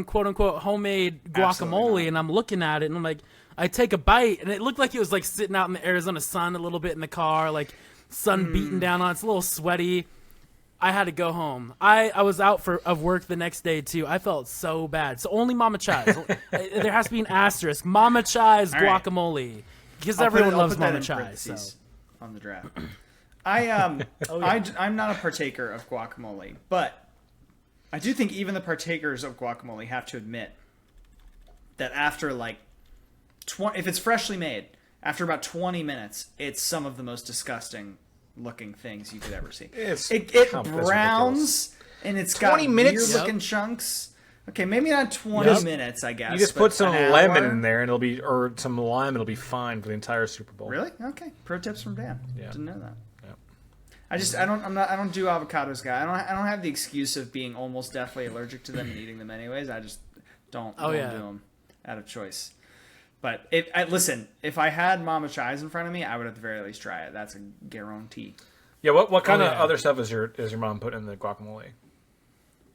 quote unquote homemade Absolutely guacamole, not. and I'm looking at it and I'm like, I take a bite and it looked like it was like sitting out in the Arizona sun a little bit in the car, like sun beating down on it. It's a little sweaty. I had to go home. I was out of work the next day too. I felt so bad. So only Mama Chai's. There has to be an asterisk. Mama Chai's All right. guacamole, because I'll everyone put loves that Mama in Chai. So. parentheses on the draft. I'm not a partaker of guacamole, but I do think even the partakers of guacamole have to admit that after like if it's freshly made, after about 20 minutes, it's some of the most disgusting looking things you could ever see. It's It ridiculous. browns and it's 20 got minutes? weird looking chunks. Okay, maybe not 20 minutes, I guess. You just but put some an lemon hour? in there, and or some lime, it'll be fine for the entire Super Bowl. Really? Okay. Pro tips from Dan. Yeah. Didn't know that. Yeah. I don't do avocados, guy. I don't have the excuse of being almost deathly allergic to them and eating them anyways. I just don't do them out of choice. But listen, if I had Mama Chai's in front of me, I would at the very least try it. That's a guarantee. Yeah. What kind of yeah. other stuff is your mom putting in the guacamole?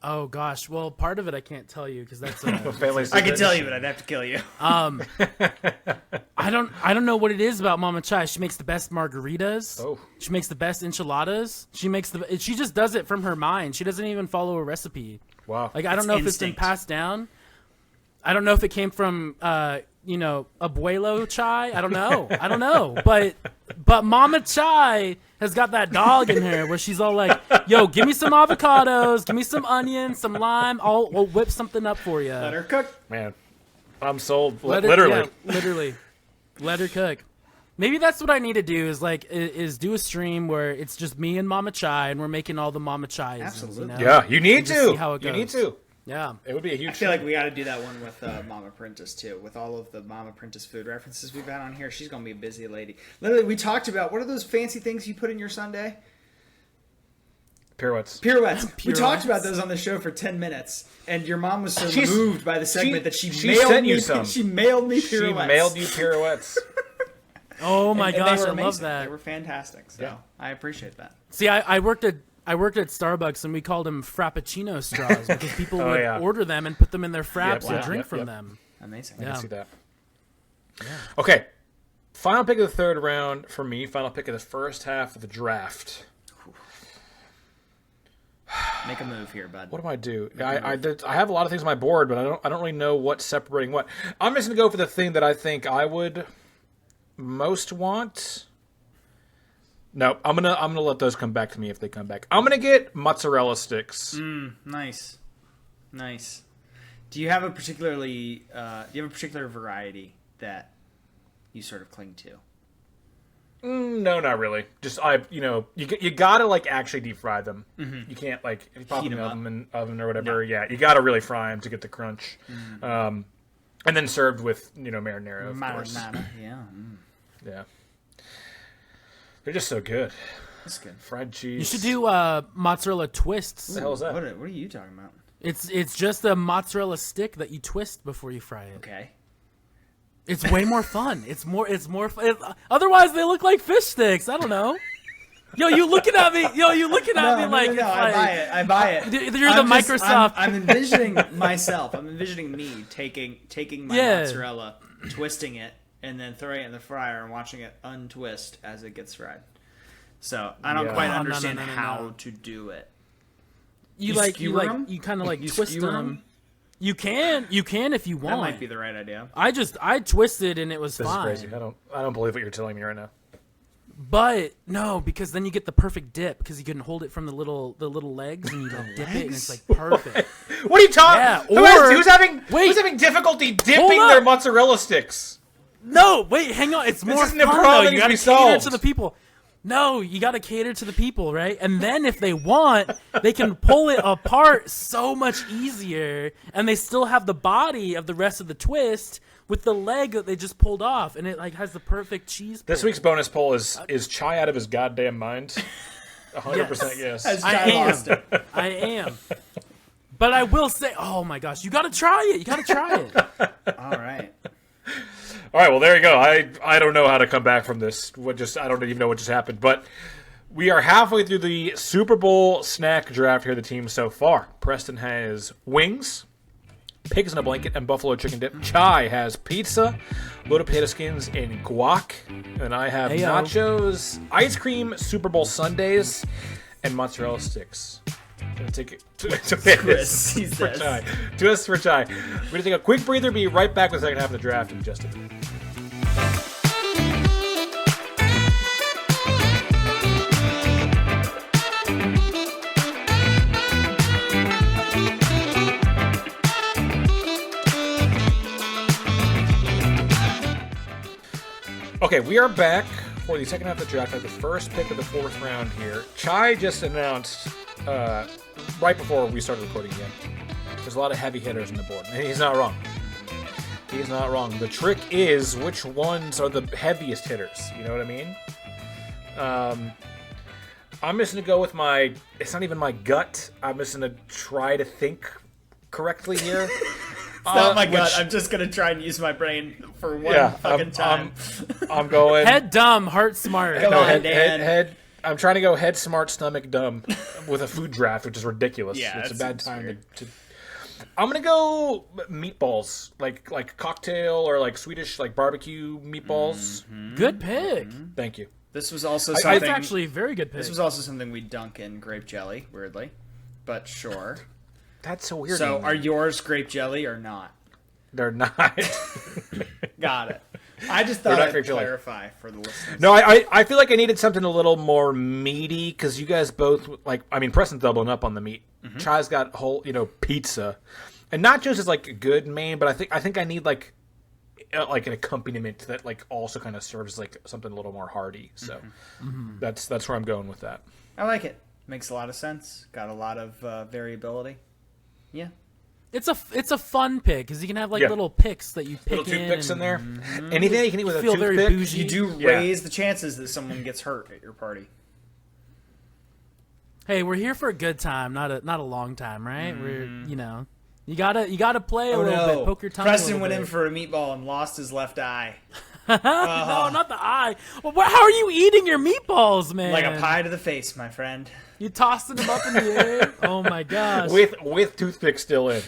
Oh gosh, well part of it I can't tell you because that's Family I can secret? tell you, but I'd have to kill you. I don't know what it is about Mama Chai. She makes the best margaritas. Oh. She makes the best enchiladas. She just does it from her mind. She doesn't even follow a recipe. Wow. Like I don't It's know if it's been instinct. passed down. I don't know if it came from abuelo chai. I don't know. But Mama Chai has got that dog in her where she's all like, "Yo, give me some avocados, give me some onions, some lime. We'll whip something up for you." Let her cook. Man, I'm sold. Let her- Literally. yeah, literally. Let her cook. Maybe that's what I need to do is do a stream where it's just me and Mama Chai and we're making all the Mama Chais. Absolutely. Yeah, you need And just see to. how it You need goes. to. Yeah. It would be a I huge. feel like we got to do that one with Mama Prentice too. With all of the Mama Prentice food references we've had on here, she's gonna be a busy lady. Literally, we talked about what are those fancy things you put in your sundae? Pirouettes. Pirouettes. We Pirouettes. talked about those on the show for 10 minutes, and your mom was so She's- moved by the segment she- that she she mailed sent me. you some. She mailed me She pirouettes. mailed you pirouettes. Oh my And they gosh, were I love amazing. that. They were fantastic. So Yeah. I appreciate that. See, I worked I worked at Starbucks and we called them Frappuccino straws because people would yeah. order them and put them in their fraps and drink from them. Amazing. I Yeah. can see that. Yeah. Okay. Final pick of the third round for me. Final pick of the first half of the draft. Make a move here, bud. What do I do? I have a lot of things on my board, but I don't really know what's separating what. I'm just gonna go for the thing that I think I would most want. No, I'm gonna let those come back to me if they come back. I'm gonna get mozzarella sticks. Nice. Do you have a particular variety that you sort of cling to? No, not really. Just you gotta like actually deep fry them. Mm-hmm. You can't like if you pop them in the oven or whatever. No. Yeah, you gotta really fry them to get the crunch. And then served with marinara, of course. Yeah. Yeah. They're just so good. That's good. Fried cheese. You should do mozzarella twists. What the hell is that? What are you talking about? It's just a mozzarella stick that you twist before you fry it. Okay. It's way more fun. It's more fun. Otherwise, they look like fish sticks. I don't know. You looking at me? You looking at me like? No, I buy it. You're the Microsoft. I'm envisioning myself. I'm envisioning me taking my mozzarella, twisting it, and then throwing it in the fryer and watching it untwist as it gets fried. So I don't quite understand how to do it. You kind of like twist them. You can if you want. That might be the right idea. I twisted and it was fine. This is crazy. I don't believe what you're telling me right now. But no, because then you get the perfect dip because you can hold it from the little legs and you like dip it and it's like perfect. What are you talking? Yeah, who's having difficulty dipping their mozzarella sticks? No, wait, hang on. It's more isn't fun a problem though. that You got to needs to be cater solved. to the people. No, you got to cater to the people, right? And then if they want, they can pull it apart so much easier, and they still have the body of the rest of the twist with the leg that they just pulled off, and it like has the perfect cheese. This week's bonus poll is Chai out of his goddamn mind? 100% yes. I am. But I will say, oh my gosh, you got to try it. You got to try it. All right. All right, well, there you go. I don't know how to come back from this. I don't even know what just happened. But we are halfway through the Super Bowl snack draft here, the team so far. Preston has wings, pigs in a blanket, and buffalo chicken dip. Chai has pizza, loaded potato skins, and guac. And I have nachos, ice cream, Super Bowl sundaes, and mozzarella sticks. I'm going to take it to Chris, he for says. Chai. Twist for Chai. We're going to take a quick breather, be right back with the second half of the draft in just a minute. Okay, we are back for the second half of the draft. I have the first pick of the fourth round here. Chai just announced right before we started recording again. There's a lot of heavy hitters on the board. And he's not wrong. He's not wrong. The trick is which ones are the heaviest hitters. You know what I mean? I'm just going to go with it's not even my gut. I'm just going to try to think correctly here. It's not my gut. I'm just going to try and use my brain for one fucking time. I'm going... Head dumb, heart smart. Come on, Dan. Head. I'm trying to go head smart, stomach dumb with a food draft, which is ridiculous. Yeah, it's a bad time to... I'm going to go meatballs, like cocktail or like Swedish like barbecue meatballs. Mm-hmm. Good pick. Thank you. This was also something... It's actually a very good pick. This was also something we dunk in grape jelly, weirdly. But sure. That's so weird. So are yours grape jelly or not? They're not. Got it. I just thought I'd clarify for the listeners. No, I feel like I needed something a little more meaty because you guys both Preston's doubling up on the meat. Mm-hmm. Chai's got whole pizza, and nachos is like a good main, but I think I need like an accompaniment that like also kind of serves like something a little more hearty. So that's where I'm going with that. I like it. Makes a lot of sense. Got a lot of variability. Yeah. It's a fun pick because you can have like little picks that you pick little toothpicks in there. Mm-hmm. Anything you can eat with a feel very toothpick. bougie. You do raise the chances that someone gets hurt at your party. Hey, we're here for a good time, not a long time, right? We're you gotta play a little bit, poke your tongue. Preston a little went bit. in for a meatball and lost his left eye. No, not the eye. Well, how are you eating your meatballs, man? Like a pie to the face, my friend. You tossing them up in the air? Oh my gosh. with toothpicks still in.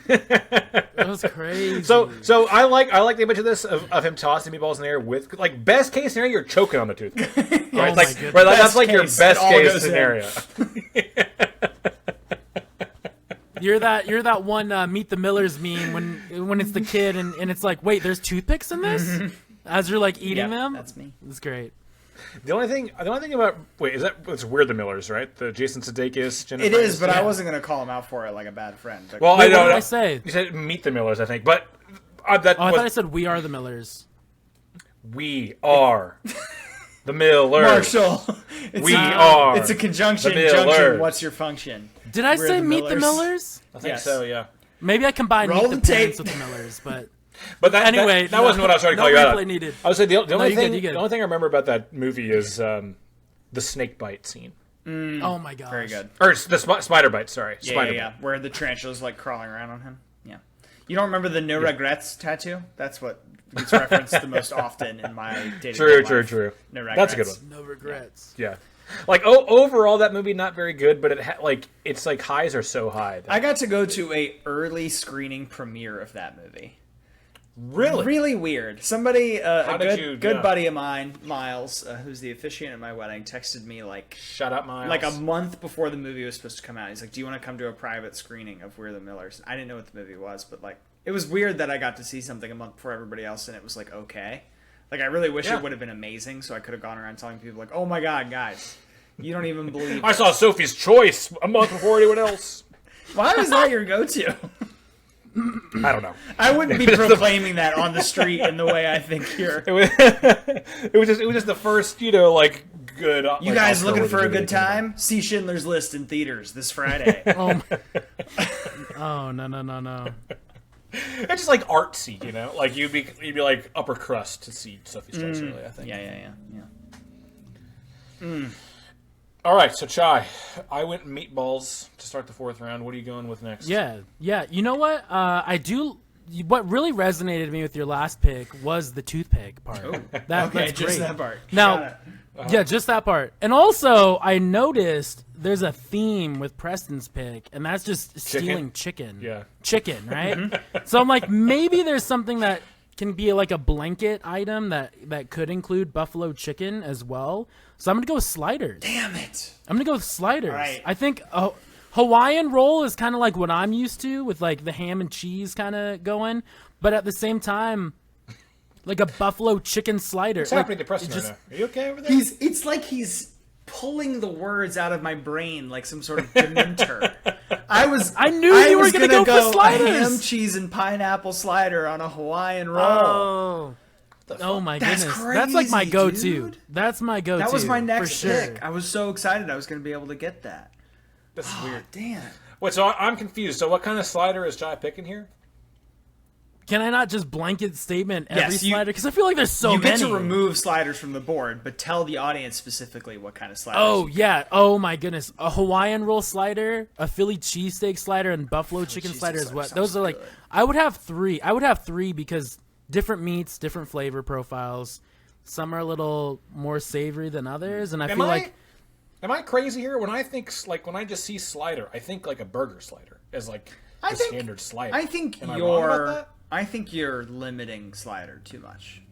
That was crazy. So I like the image of this of him tossing meatballs in the air with like best case scenario you're choking on the toothpick. Right? my Like goodness. right, that's like your Best best case, it all case goes in. scenario. You're that one Meet the Millers meme when it's the kid and it's like, wait, there's toothpicks in this? As you're like eating them? That's me. It's great. The only thing about it's We're the Millers, right? The Jason Sudeikis. Jennifer It is, but Aniston. I wasn't going to call him out for it like a bad friend. But Well, Wait, I what know. did I say? You said Meet the Millers, I think, but I thought I said we are the Millers. we are the Millers. Marshall, We are It's a conjunction. the Millers. Junction. What's your function? Did I We're say the Meet the Millers. Millers? I think Yes. so, yeah. Maybe I combined Roll Meet the the tape. Parents with the Millers, but But that, anyway, that wasn't what I was trying to call you no out replay on. needed. I would say the only you good, thing you good. the only thing I remember about that movie is the snake bite scene. Oh my gosh. Very good. Or it's the spider bite, sorry. Yeah, Spider yeah, bite. where the tarantula's like crawling around on him. Yeah. You don't remember the no regrets tattoo? That's what gets referenced the most often in my day-to-day life. True. No regrets. That's a good one. No regrets. Yeah. Like overall that movie not very good, but it's like highs are so high. I got to go to a early screening premiere of that movie. Really? Really weird. Somebody, How a did you- good yeah. buddy buddy of mine, Miles, who's the officiant at my wedding, texted me like Shut up, Miles. a month before the movie was supposed to come out. He's like, "Do you want to come to a private screening of We're the Millers?" I didn't know what the movie was, but like, it was weird that I got to see something a month before everybody else, and it was like okay. Like, I really wish Yeah. it would have been amazing, so I could have gone around telling people like, "Oh my god, guys, you don't even believe." I saw Sophie's Choice a month before anyone else. Why was that your go-to? I don't know. I wouldn't be proclaiming that on the street in the way I think you're. It was just the first, like good. You guys looking for a good time? See Schindler's List in theaters this Friday. Oh no. It's just like artsy, Like you'd be like upper crust to see Sophie's Choice. Really, I think. Yeah. All right, so Chai, I went meatballs to start the fourth round. What are you going with next? Yeah. You know what? I do. What really resonated with me with your last pick was the toothpick part. That's just great. that part. Now, Got it. yeah, just that part. And also, I noticed there's a theme with Preston's pick, and that's just stealing chicken. Yeah. Chicken, right? So I'm like, maybe there's something that can be like a blanket item that could include buffalo chicken as well. So I'm going to go with sliders. Damn it. I'm going to go with sliders. All right. I think a Hawaiian roll is kind of like what I'm used to with like the ham and cheese kind of going. But at the same time, like a buffalo chicken slider. What's happening to Preston right now? Are you okay over there? It's like he's pulling the words out of my brain like some sort of dementor. I knew you were gonna gonna go for sliders. A ham, cheese, and pineapple slider on a Hawaiian roll. Oh my That's goodness. That's like my crazy, go-to. dude. That's my go-to. That was my next for sure. pick. I was so excited I was going to be able to get that. That's weird. Damn. Wait, so I'm confused. So what kind of slider is Chai picking here? Can I not just blanket statement every Yes, you- slider? Because I feel like there's so You many. get to remove sliders from the board, but tell the audience specifically what kind of sliders. Oh yeah. Oh my goodness. A Hawaiian roll slider, a Philly cheesesteak slider, and buffalo chicken cheesesteak slider as slider well. sounds Those are like good. I would have three because different meats, different flavor profiles. Some are a little more savory than others, and I feel like Am I crazy here? When I think when I just see slider, I think like a burger slider as like the standard slider. I think Am I wrong about that? I think you're limiting slider too much.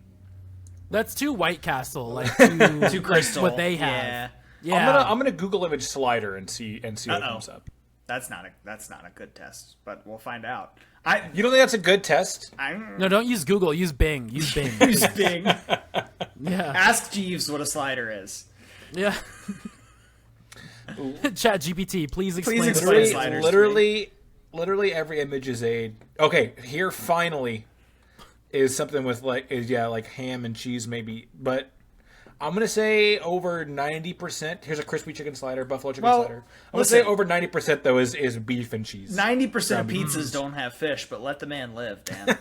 that's too White Castle, like too Crystal. what they have. Yeah. Yeah. I'm gonna Google image slider and see what comes up. That's not a good test, but we'll find out. You don't think that's a good test? No, don't use Google. Use Bing. Use Bing. Use Bing. Yeah. Ask Jeeves what a slider is. Yeah. Chat GPT, please explain. Please the explain sliders. sliders. Literally every image is a okay. Here finally is something with like ham and cheese maybe, but I'm gonna say over 90%. Here's a crispy chicken slider, buffalo chicken slider. I'm gonna say over 90% though is beef and cheese. 90% of pizzas don't have fish, but let the man live, Dan.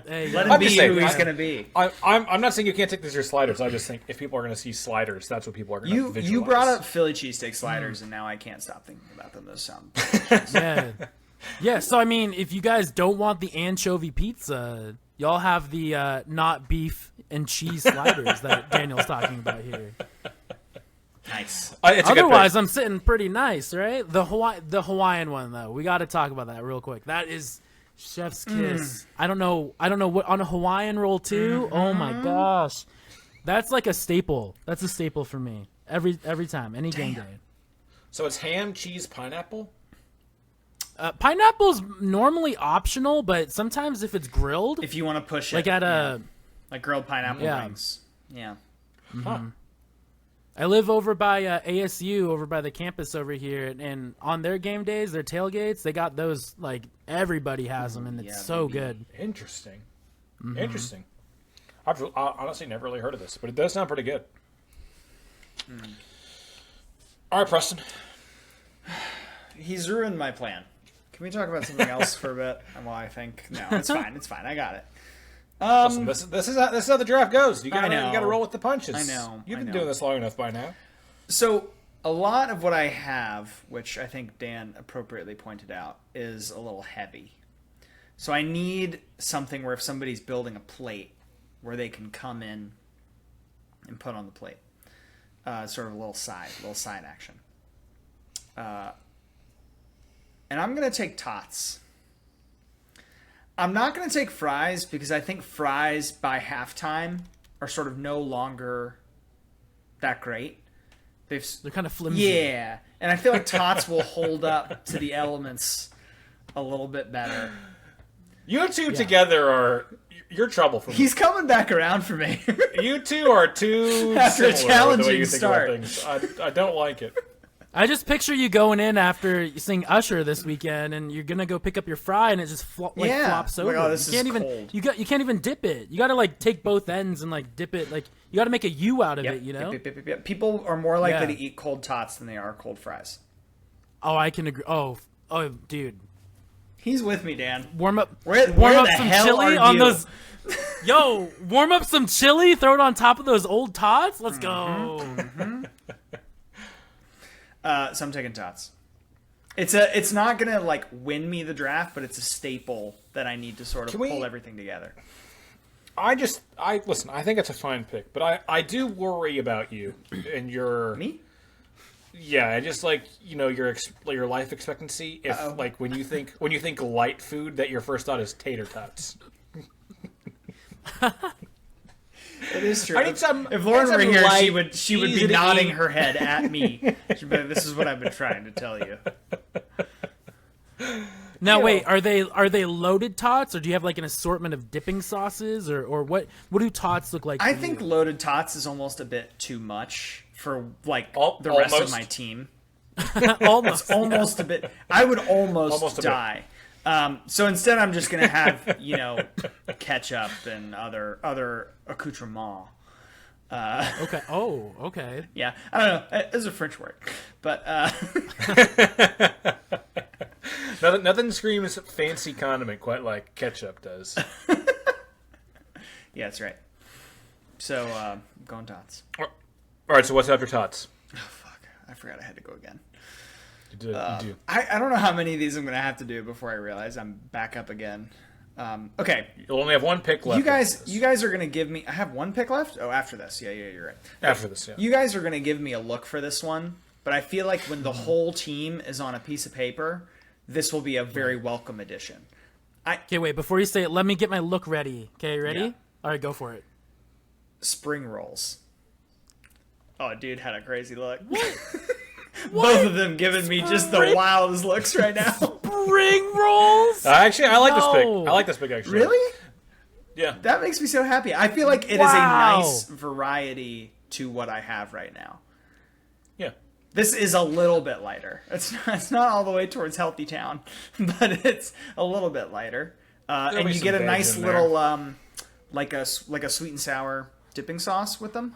Hey, Let yeah. him be just saying, who he's gonna be. I'm not saying you can't take these as your sliders. I just think if people are gonna see sliders, that's what people are gonna visualize. You brought up Philly cheesesteak sliders, and now I can't stop thinking about them. Those sound. Yeah. Yeah, so I mean, if you guys don't want the anchovy pizza, y'all have the not beef and cheese sliders that Daniel's talking about here. Nice. It's a good Otherwise, pick. I'm sitting pretty nice, right? The Hawaiian one though, we got to talk about that real quick. That is chef's kiss. I don't know what on a Hawaiian roll too. Oh my gosh, that's like a staple. That's a staple for me every time, any game day. So it's ham, cheese, pineapple. Pineapple's normally optional, but sometimes if it's grilled, If you want to push it. like at a. like grilled pineapple Yeah. wings. Yeah. Huh. I live over by ASU, over by the campus over here, and on their game days, their tailgates, they got those, like, everybody has them, and it's yeah, so baby. good. Interesting. Interesting. I've honestly never really heard of this, but it does sound pretty good. All right, Preston. He's ruined my plan. Can we talk about something else for a bit? Well, I think no, it's fine. It's fine. I got it. Listen, this is how the draft goes. You I know. gotta roll with the punches. I know, You've I been know. doing this long enough by now. So a lot of what I have, which I think Dan appropriately pointed out, is a little heavy. So I need something where if somebody's building a plate, where they can come in and put on the plate, sort of a little side action. And I'm gonna take tots. I'm not going to take fries because I think fries by halftime are sort of no longer that great. They're kind of flimsy. Yeah, and I feel like tots will hold up to the elements a little bit better. You two together you're trouble for me. He's coming back around for me. You two are too After a similar with the way challenging you think start. about things. I don't like it. I just picture you going in after you sing Usher this weekend, and you're gonna go pick up your fry, and it just flops over. Like, oh, this you can't is even cold. you can't even dip it. You gotta like take both ends and like dip it. Like you gotta make a U out of it. You know? Yep. People are more likely Yeah. to eat cold tots than they are cold fries. Oh, I can agree. Oh, dude, He's with me, Dan. warm up Where up the some hell chili are on you? those. Yo, warm up some chili. Throw it on top of those old tots. Let's Mm-hmm. go. So I'm taking tots. It's not gonna like win me the draft, but it's a staple that I need to sort of Can we- pull everything together. Listen, I think it's a fine pick, but I do worry about you and your Me? Yeah, just like your life expectancy. If like when you think light food, that your first thought is tater tots. It is true. I need some- If Lauren I were need some here, light, she would easy be to nodding eat. her head at me. She'd be like, "This is what I've been trying to tell you." Now Yo. wait, are they loaded tots, or do you have like an assortment of dipping sauces, or what? What do tots look like? I for think you? loaded tots is almost a bit too much for like Al- the rest of almost. my team. almost. Almost a bit. I would almost Almost a bit. die. So instead, I'm just gonna have ketchup and other accoutrements. Okay. Oh, okay. Yeah, I don't know. It's a French word, but Nothing screams fancy condiment quite like ketchup does. yeah, that's right. So going tots. All right, so what's after tots? Oh fuck! I forgot I had to go again. You do. I don't know how many of these I'm gonna have to do before I realize I'm back up again. Okay, You'll only have one pick left. you guys after this. you guys are gonna give me. I have one pick left. Oh, after this, yeah, you're right. After this, yeah. You guys are gonna give me a look for this one, but I feel like when the whole team is on a piece of paper, this will be a very welcome addition. Okay, wait. Before you say it, let me get my look ready. Okay, ready? Yeah. All right, go for it. Spring rolls. Oh, dude had a crazy look. Both of them giving me just the wildest looks right now. Spring rolls. Actually, I like this pick. No. I like this pick actually. Really? Yeah. That makes me so happy. I feel like it is a Wow. nice variety to what I have right now. Yeah. This is a little bit lighter. It's not all the way towards Healthy Town, but it's a little bit lighter. And be you some get a veg nice in there. little like a sweet and sour dipping sauce with them.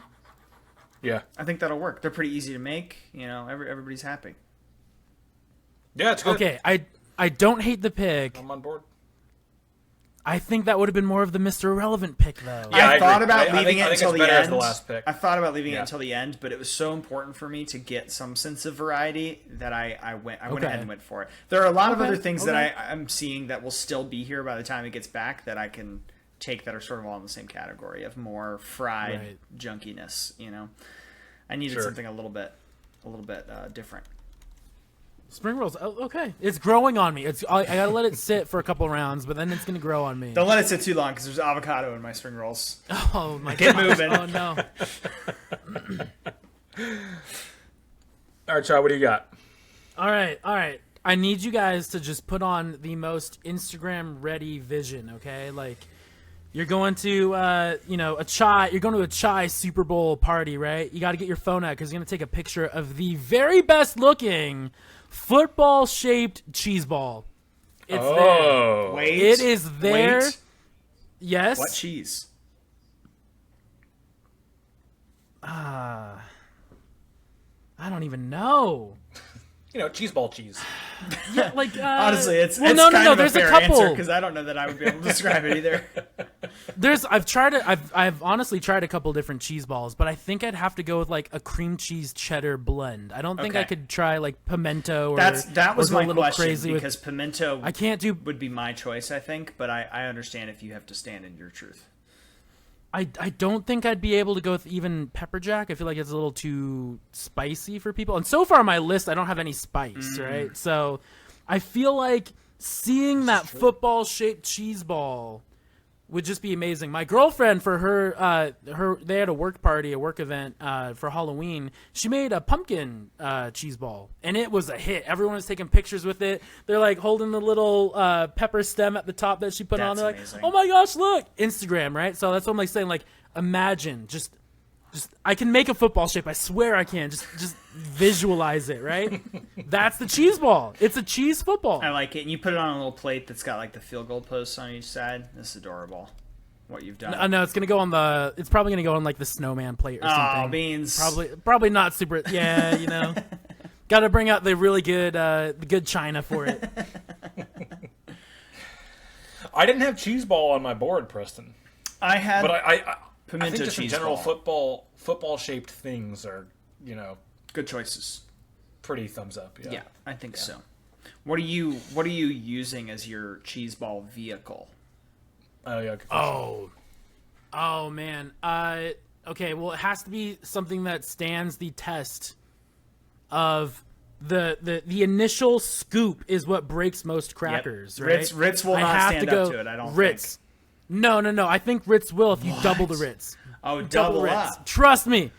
Yeah. I think that'll work. They're pretty easy to make. Everybody's happy. Yeah, it's good. Okay, I don't hate the pick. I'm on board. I think that would have been more of the Mr. Irrelevant pick, though. Yeah, I I thought agree. about I leaving think it it's until the better as end. the last pick. I thought about leaving it Yeah. until the end, but it was so important for me to get some sense of variety that I went Okay. ahead and went for it. There are a lot of Okay, other things that okay. I'm seeing that will still be here by the time it gets back that I can take that are sort of all in the same category of more fried junkiness. I needed something a little bit different. Spring rolls. Oh, okay. It's growing on me. I gotta let it sit for a couple rounds, but then it's gonna grow on me. Don't let it sit too long because there's avocado in my spring rolls. Oh my Get god. moving. Oh no. All right, Chai, what do you got? All right. I need you guys to just put on the most Instagram ready vision, okay? Like, you're going to, you're going to a chai Super Bowl party, right? You got to get your phone out because you're going to take a picture of the very best looking football shaped cheese ball. It's there. Wait. It is there. Wait. Yes. What cheese? I don't even know. Cheese ball cheese. Yeah, like Honestly, it's no. There's a fair couple because I don't know that I would be able to describe it either. I've honestly tried a couple different cheese balls, but I think I'd have to go with like a cream cheese cheddar blend. I don't think I could try like pimento or that was or go my a little question crazy because pimento I can't do. would be my choice, I think, but I understand if you have to stand in your truth. I don't think I'd be able to go with even pepper jack. I feel like it's a little too spicy for people. And so far on my list, I don't have any spice, right? So I feel like seeing that football-shaped cheese ball would just be amazing. My girlfriend, for her they had a work event for Halloween. She made a pumpkin cheese ball, and it was a hit. Everyone was taking pictures with it. They're like holding the little pepper stem at the top that she put on. They're amazing. like, "Oh my gosh, look!" Instagram, right? So that's what I'm like saying. Like, imagine just I can make a football shape. I swear I can. Just visualize it, right? That's the cheese ball. It's a cheese football. I like it. And you put it on a little plate that's got like the field goal posts on each side. This is adorable. What you've done. No, it's gonna go on it's probably gonna go on like the snowman plate or something. Oh, beans. Probably not super. Yeah, got to bring out the really good china for it. I didn't have cheese ball on my board, Preston. I had, but I pimento think just in cheese general ball. football shaped things are Good choices. pretty thumbs up. Yeah, I think so. What are you using as your cheese ball vehicle? Oh yeah. Oh man. Okay. Well, it has to be something that stands the test of the initial scoop is what breaks most crackers, right? Ritz will not stand up to it. I don't Ritz. think. No. I think Ritz will if you double the Ritz. Oh, double Ritz. up. Trust me.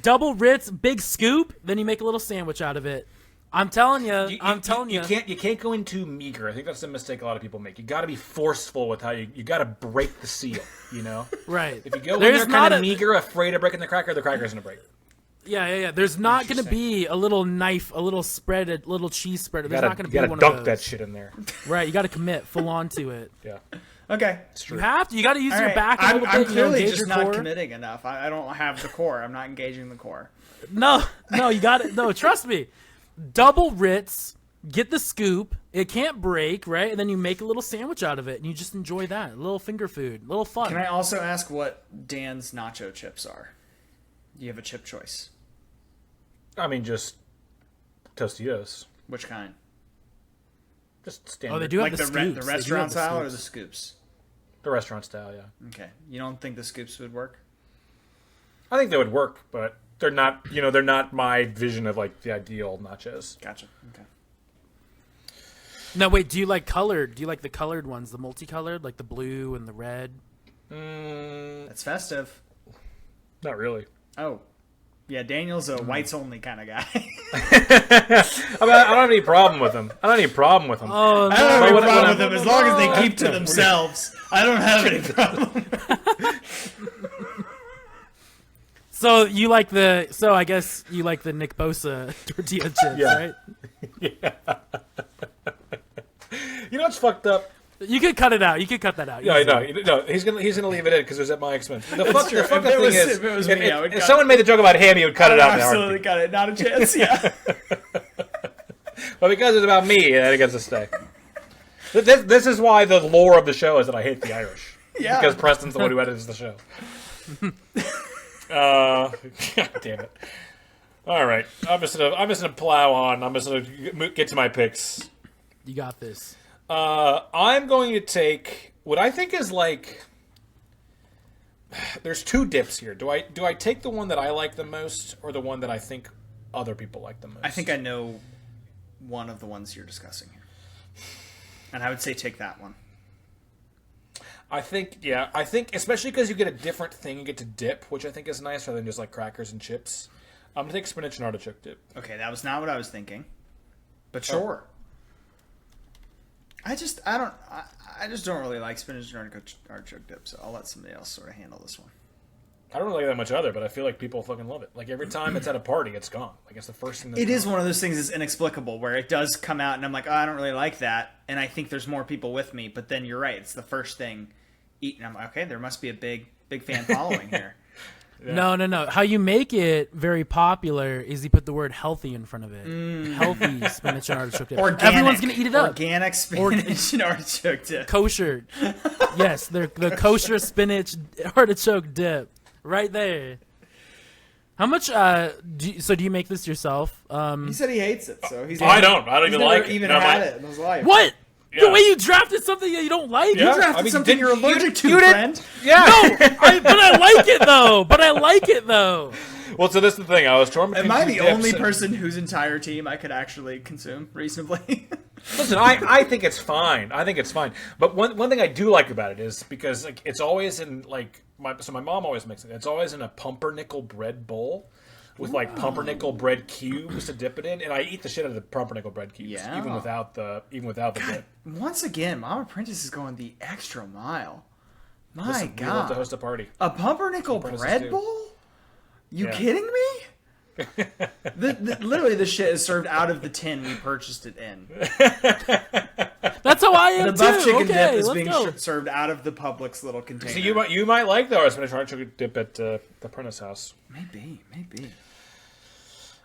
Double Ritz, big scoop. Then you make a little sandwich out of it. I'm telling you. You can't go into meager. I think that's a mistake a lot of people make. You got to be forceful with how you got to break the seal. Right. If you go in there kind of meager, afraid of breaking the cracker's gonna break. Yeah. There's not going to be a little knife, a little spread, a little cheese spreader. There's not going to be one of those. You got to dunk that shit in there. Right. You got to commit full on to it. Yeah. Okay. It's true. You have to. You got to use your back a I'm little bit. clearly engage just your not core. committing enough. I don't have the core. I'm not engaging the core. No, you got it. No, trust me. Double Ritz, get the scoop. It can't break, right? And then you make a little sandwich out of it, and you just enjoy that. A little finger food, a little fun. Can I also ask what Dan's nacho chips are? Do you have a chip choice? I mean, just Tostitos. Which kind? Just standard. Oh, they do have Like the scoops. the They do restaurant have the style or scoops. the scoops? The restaurant style, yeah. Okay. You don't think the scoops would work? I think they would work, but they're not. They're not my vision of like the ideal nachos. Gotcha. Okay. No, wait. Do you like colored? Do you like the colored ones, the multicolored, like the blue and the red? That's festive. Not really. Oh. Yeah, Daniel's a whites only kind of guy. I don't have any problem with them. Oh, I don't have any problem with them as long as they keep to themselves. I don't have any problem. So I guess you like the Nick Bosa tortilla chips, right? Yeah. You know what's fucked up? You could cut it out. You could cut that out. No, he's gonna leave it in because it was at my expense. The fucked up thing is, if it was me, I would if cut someone made the joke about him, he would cut it out. Absolutely cut it. Not a chance. Yeah. But because it's about me, it gets to stay. This is why the lore of the show is that I hate the Irish. Yeah. Because Preston's the one who edits the show. God damn it! All right, I'm just gonna plow on. I'm just gonna get to my picks. You got this. I'm going to take what I think is like. There's two dips here. Do I take the one that I like the most, or the one that I think other people like the most? I think I know one of the ones you're discussing here, and I would say take that one. I think especially because you get a different thing you get to dip, which I think is nice rather than just like crackers and chips. I'm gonna take spinach and artichoke dip. Okay, that was not what I was thinking, but sure. I just don't really like spinach and artichoke dip, so I'll let somebody else sort of handle this one. I don't really like that much either, but I feel like people fucking love it. Like every time it's at a party, it's gone. Like it's the first thing. It is one of those things that's inexplicable, where it does come out, and I'm like, oh, I don't really like that, and I think there's more people with me. But then you're right; it's the first thing eaten. I'm like, okay, there must be a big fan following here. Yeah. No. How you make it very popular is you put the word healthy in front of it. Healthy spinach and artichoke dip. Organic. Everyone's going to eat it up. Organic spinach and artichoke dip. Kosher. Yes, the kosher spinach artichoke dip. Right there. How much, do you make this yourself? He said he hates it, so he's... I don't even like it. He's never even had it in his life. What? Yeah. The way you drafted something that you don't like? Yeah. You drafted something you're allergic to, friend. Yeah. No, but I like it though. Well, so this is the thing. I was torn between Am I two the dips only and- person whose entire team I could actually consume reasonably? Listen, I think it's fine. I think it's fine. But one thing I do like about it is because like it's always in like my mom always makes it. It's always in a pumpernickel bread bowl with like pumpernickel bread cubes to dip it in, and I eat the shit out of the pumpernickel bread cubes, Yeah. even without the dip. Once again, Mama Princess is going the extra mile. My Listen, we love to God. host a party. A pumpernickel Princess bread do. bowl? You Yeah. kidding me? Literally, this shit is served out of the tin we purchased it in. That's how I am The buff too. chicken Okay, dip is let's being go. served out of the Publix little container. So you might like the spinach artichoke dip at the Prentice house. Maybe.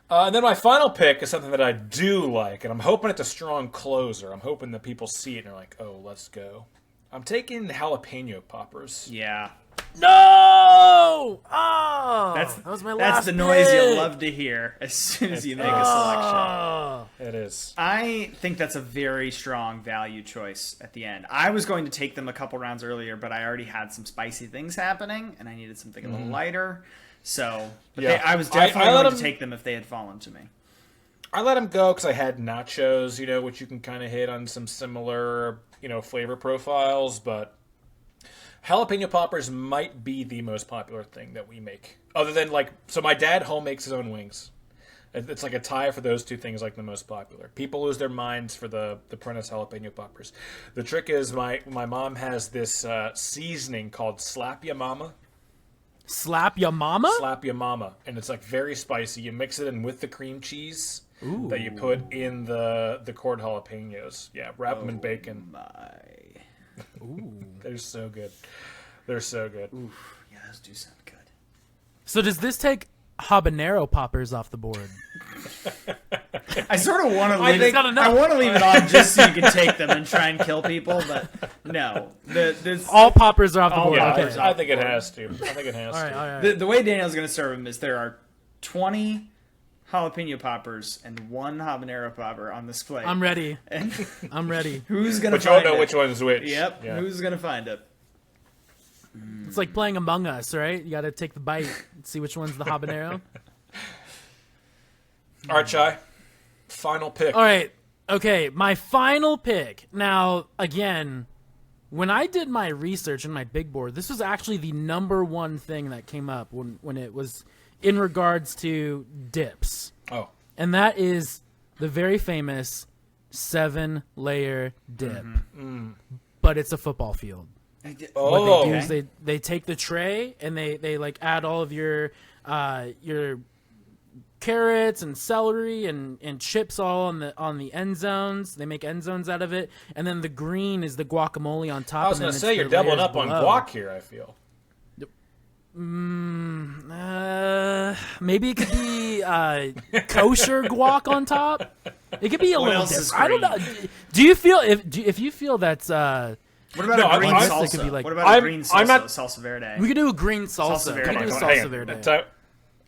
And then my final pick is something that I do like, and I'm hoping it's a strong closer. I'm hoping that people see it and are like, "Oh, let's go." I'm taking jalapeno poppers. Yeah. No! Oh, that was my last That's the noise pick. you'll love to hear as soon as you make a selection. Oh. It is. I think that's a very strong value choice at the end. I was going to take them a couple rounds earlier, but I already had some spicy things happening, and I needed something a little lighter. So, Yeah. I was definitely I let going to them- take them if they had fallen to me. I let them go because I had nachos, which you can kind of hit on some similar, flavor profiles, but jalapeno poppers might be the most popular thing that we make. Other than, so my dad home makes his own wings. It's like a tie for those two things, like the most popular. People lose their minds for the Prentice jalapeno poppers. The trick is my mom has this seasoning called Slap Ya Mama. Slap your mama? Slap Ya Mama. And it's like very spicy. You mix it in with the cream cheese that you put in the cord jalapenos. Yeah, wrap them in bacon. Ooh, They're so good. They're so good. yeah, those do sound good. So does this take habanero poppers off the board? I sort of want to I leave think- it. I want to leave it on just so you can take them and try and kill people, but no. All poppers are off the All board. Yeah, Okay. poppers. I think it has to. All All right. The way Daniel's going to serve them is there are 20 jalapeno poppers and one habanero popper on this plate. I'm ready. And I'm ready. who's going to But you won't find know it? which one's which. Yep. Yeah. Who's going to find it? It's like playing Among Us, right? You got to take the bite and see which one's the habanero. All right, Chai. Final pick. All right. Okay, my final pick. Now, again, when I did my research in my big board, this was actually the number one thing that came up when it was in regards to dips. Oh. And that is the very famous 7-layer dip. But it's a football field. Oh. What they do is they take the tray and they like add all of your carrots and celery and chips all on the end zones. They make end zones out of it, and then the green is the guacamole on top. I was going going to say, you're doubling up on guac here, I feel. Maybe it could be kosher guac on top. It could be a little else is different. I don't know. green? Do you feel if you feel that's What about No, a green I'm- salsa? it could be like- what about I'm- a green salsa? I'm not- Salsa verde. we could do a green salsa. Salsa We verde. could do a Come on, salsa verde. So,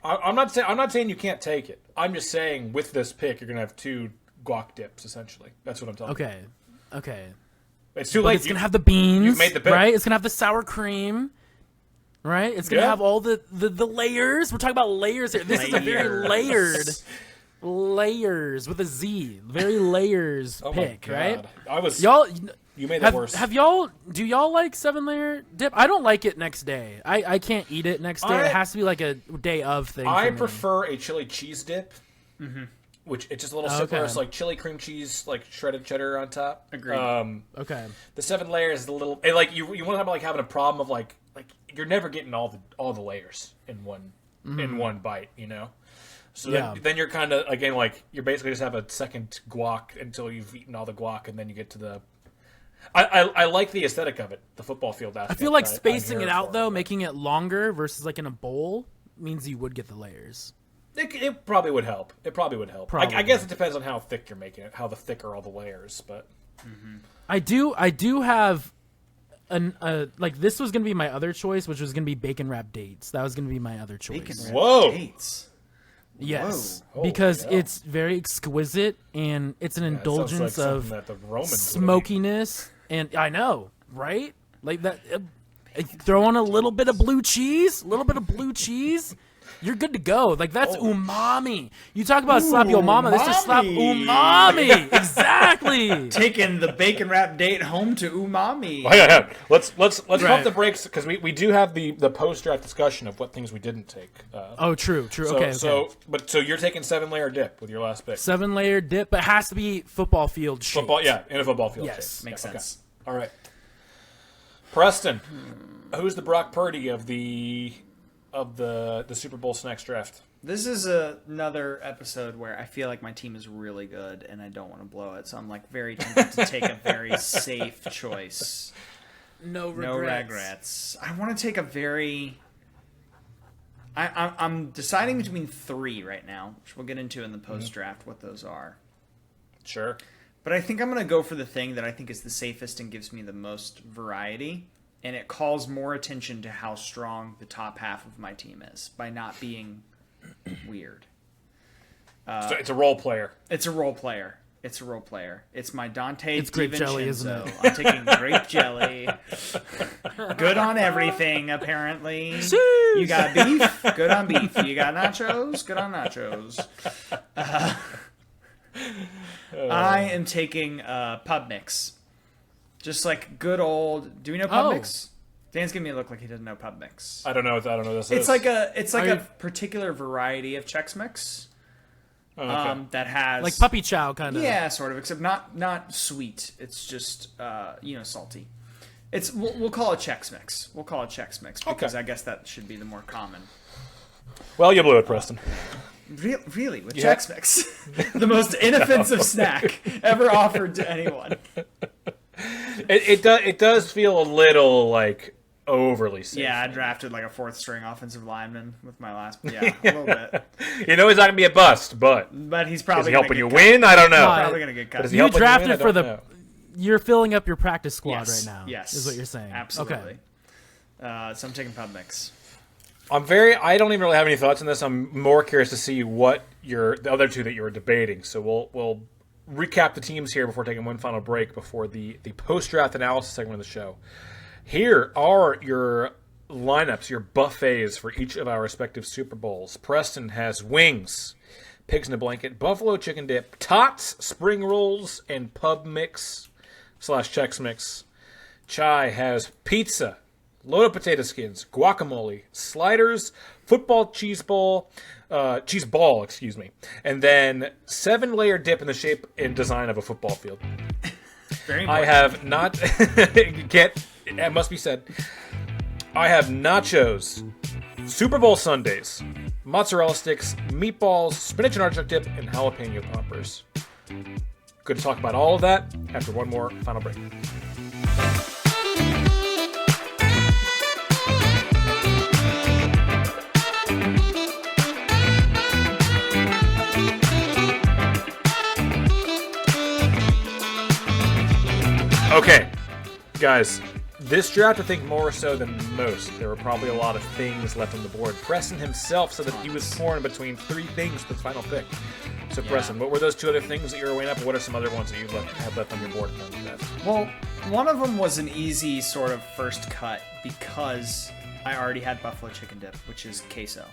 I'm not saying you can't take it. I'm just saying with this pick, you're going to have two guac dips, essentially. That's what I'm talking about. Okay. It's too But late. it's gonna have the beans, you've made the pick. right? It's gonna have the sour cream, right? It's gonna have all the layers. We're talking about layers here. This is a very layers with a Z, very layers pick, right? Y'all. You made it worse. Do y'all like 7-layer dip? I don't like it next day. I can't eat it next day. It has to be like a day of thing. I prefer a chili cheese dip, which it's just a little simpler. Okay. It's like chili cream cheese, like shredded cheddar on top. Agreed. Okay. The 7 layers is a little, and like you want to have like having a problem of like you're never getting all the layers in one bite, you know. So then you're kind of again like you're basically just have a second guac until you've eaten all the guac, and then you get to the. I like the aesthetic of it, the football field aspect. I feel like spacing it out though, making it longer versus like in a bowl means you would get the layers. It probably would help. I guess it depends on how thick you're making it, how the thicker all the layers. But I do have like this was gonna be my other choice, which was gonna be bacon wrapped dates. That was gonna be my other choice. Bacon wrapped Whoa. dates. Yes, Whoa. because it's very exquisite and it's an indulgence of that the Romans smokiness. And I know, right? Like that. Throw on a little bit of blue cheese, you're good to go. Like that's umami. You talk about slap your mama. This is slap umami. Exactly. Taking the bacon wrap date home to umami. Oh, yeah. Let's pump the brakes because we do have the post draft discussion of what things we didn't take. True. So, Okay. So you're taking 7-layer dip with your last pick. 7-layer dip, but it has to be football field shape. In a football field. Yes, shape. makes sense. Okay. All right. Preston, who's the Brock Purdy of the Super Bowl snacks draft? This is another episode where I feel like my team is really good and I don't want to blow it, so I'm like very tempted to take a very safe choice. No No regrets. I want to take a very. I'm deciding between 3 right now, which we'll get into in the post draft what those are. Sure. But I think I'm going to go for the thing that I think is the safest and gives me the most variety. And it calls more attention to how strong the top half of my team is by not being weird. So it's a role player. It's a role player. It's my Dante It's grape jelly, DiVincenzo. isn't it? I'm taking grape jelly. Good on everything, apparently. Sheesh. You got beef? Good on beef. You got nachos? Good on nachos. I am taking pub mix. Just like good old. Do we know pub mix? Dan's giving me a look like he doesn't know pub mix. I don't know this It's is. like a particular variety of Chex Mix. Okay. That has Like puppy chow kind of. Yeah, sort of, except not sweet. It's just salty. We'll call it Chex Mix. Because I guess that should be the more common. Well, you blew it, Preston. Really, with Chex Mix, the most inoffensive snack ever offered to anyone. It does feel a little like overly safe. Yeah, I drafted like a 4th string offensive lineman with my last. Yeah, a little bit. You know he's not gonna be a bust, but He's is probably he helping gonna you get cut. win? I don't know. Probably gonna get cut. But is he You helping drafted win? I for don't the. know. You're filling up your practice squad Yes. right now. Yes, Is what you're saying. Absolutely. Okay. So I'm taking pub mix. I don't even really have any thoughts on this. I'm more curious to see what the other two that you were debating. So we'll recap the teams here before taking one final break before the post-draft analysis segment of the show. Here are your lineups, your buffets for each of our respective Super Bowls. Preston has wings, pigs in a blanket, buffalo chicken dip, tots, spring rolls, and pub mix / Chex Mix. Chai has pizza, loaded potato skins, guacamole, sliders, football cheese ball, excuse me, and then 7-layer dip in the shape and design of a football field. Very important. I have not. It must be said. I have nachos, Super Bowl Sundays, mozzarella sticks, meatballs, spinach and artichoke dip, and jalapeno poppers. Good to talk about all of that after one more final break. Okay, guys, This draft, I think more so than most, there were probably a lot of things left on the board. Preston himself said that he was torn between 3 things with his final pick. So, Preston, what were those 2 other things that you were weighing up, and what are some other ones that you have left on your board? Well, one of them was an easy sort of first cut because I already had buffalo chicken dip, which is queso.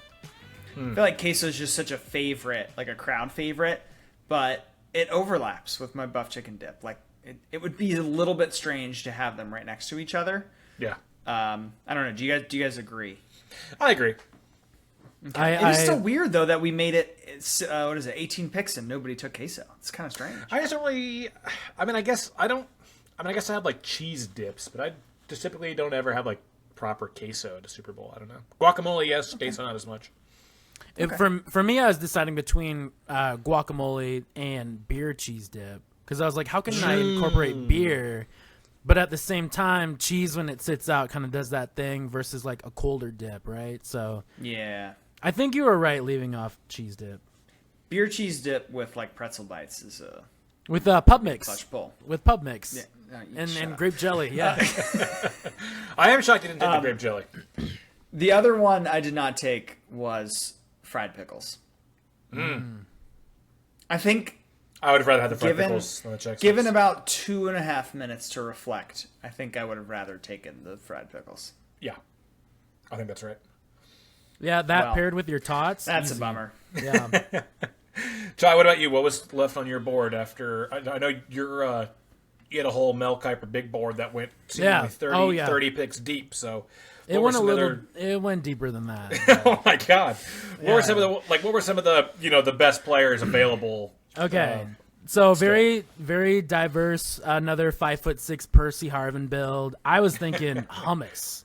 I feel like queso is just such a favorite, like a crowd favorite, but it overlaps with my buff chicken dip. Like, it would be a little bit strange to have them right next to each other. Yeah. I don't know. Do you guys agree? I agree. Okay. It is so weird though that we made it. 18 picks and nobody took queso. It's kind of strange. I guess I guess I have like cheese dips, but I just typically don't ever have like proper queso at a Super Bowl. I don't know. Guacamole, yes. Okay. Queso, not as much. For me, I was deciding between guacamole and beer cheese dip because I was like, how can I incorporate beer? But at the same time, cheese when it sits out kind of does that thing versus like a colder dip, right? So yeah, I think you were right leaving off cheese dip. Beer cheese dip with like pretzel bites is a with pub mix. clutch pull. With pub mix. Yeah. And grape jelly, yeah. I am shocked you didn't take the grape jelly. The other one I did not take was fried pickles. I think I would have rather had the fried pickles than the Chex Mix. Given about 2.5 minutes to reflect, I think I would have rather taken the fried pickles. Yeah, I think that's right. Yeah, paired with your tots. That's easy. a bummer. Yeah. Chai, what about you? What was left on your board after? I know you had a whole Mel Kiper big board that went 30 picks deep. So it went deeper than that. Oh my God! What were some of the the best players available? Okay. So very, very diverse. Another 5'6" Percy Harvin build. I was thinking hummus.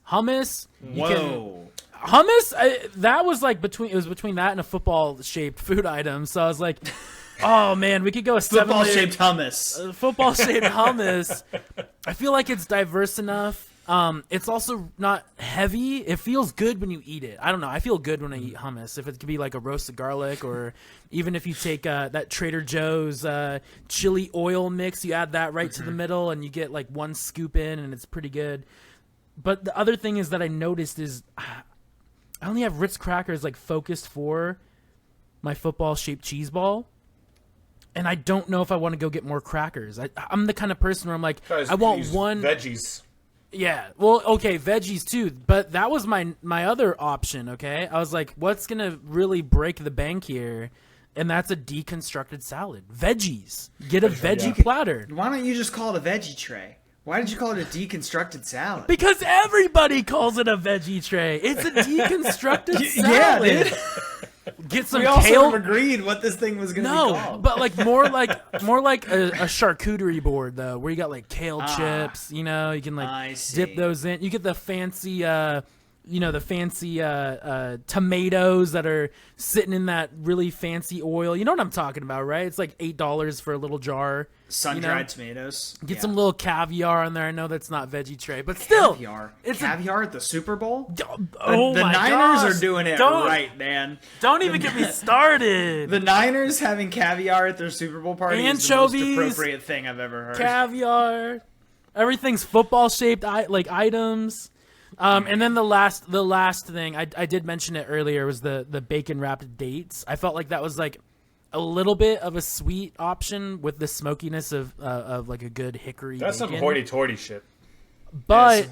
Whoa. Hummus. That was like between that and a football shaped food item. So I was like, oh man, we could go a football shaped hummus. Football shaped hummus. I feel like it's diverse enough. It's also not heavy. It feels good when you eat it. I don't know. I feel good when I eat hummus. If it could be like a roasted garlic, or even if you take that Trader Joe's chili oil mix, you add that right to the middle, and you get like 1 scoop in, and it's pretty good. But the other thing is that I noticed is I only have Ritz crackers like focused for my football shaped cheese ball. And I don't know if I want to go get more crackers. I'm the kind of person where I'm like, I want one veggies. Yeah, well, okay, veggies too, but that was my other option, okay? I was like, what's going to really break the bank here? And that's a deconstructed salad. Veggies. Get a veggie platter. Why don't you just call it a veggie tray? Why did you call it a deconstructed salad? Because everybody calls it a veggie tray. It's a deconstructed salad. Yeah, dude. Get some we all kale. sort of agreed what this thing was going to be called. But like more like a charcuterie board though, where you got like kale chips. You can like dip those in. You get the fancy, tomatoes that are sitting in that really fancy oil. You know what I'm talking about, right? It's like $8 for a little jar. Sun-dried tomatoes. Get some little caviar in there. I know that's not veggie tray, but still. Caviar at the Super Bowl? Oh the my Niners gosh. are doing it right, man. Don't even get me started. The Niners having caviar at their Super Bowl party is the most appropriate thing I've ever heard. Caviar. Everything's football-shaped like items. And then the last thing, I did mention it earlier, was the bacon-wrapped dates. I felt like that was like a little bit of a sweet option with the smokiness of like a good hickory That's bacon. some hoity-toity shit. But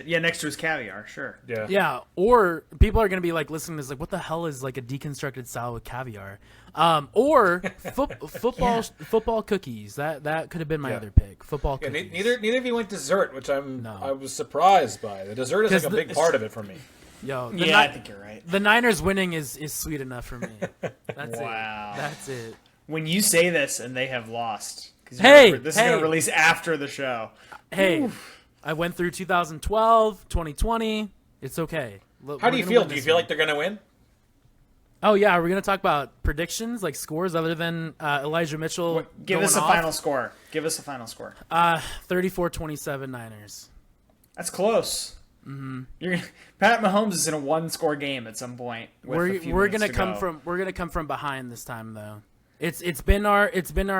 yeah, next to his caviar, sure. Yeah, or people are gonna be like listening to this, like, what the hell is like a deconstructed salad with caviar? Or football cookies. That could have been my other pick. Football cookies. Neither of you went dessert, which I was surprised by. The dessert is like a big part of it for me. I think you're right. The Niners winning is sweet enough for me. That's wow. it. That's it. When you say this and they have lost, because this is going to release after the show. Hey, oof. I went through 2012, 2020. It's okay. How do you feel? Do you feel like they're going to win? Oh, yeah. Are we going to talk about predictions, like scores, other than Elijah Mitchell? Give us a final score. 34-27 Niners. That's close. Mm-hmm. Pat Mahomes is in a 1-score game at some point. We're gonna come from behind this time though. It's been our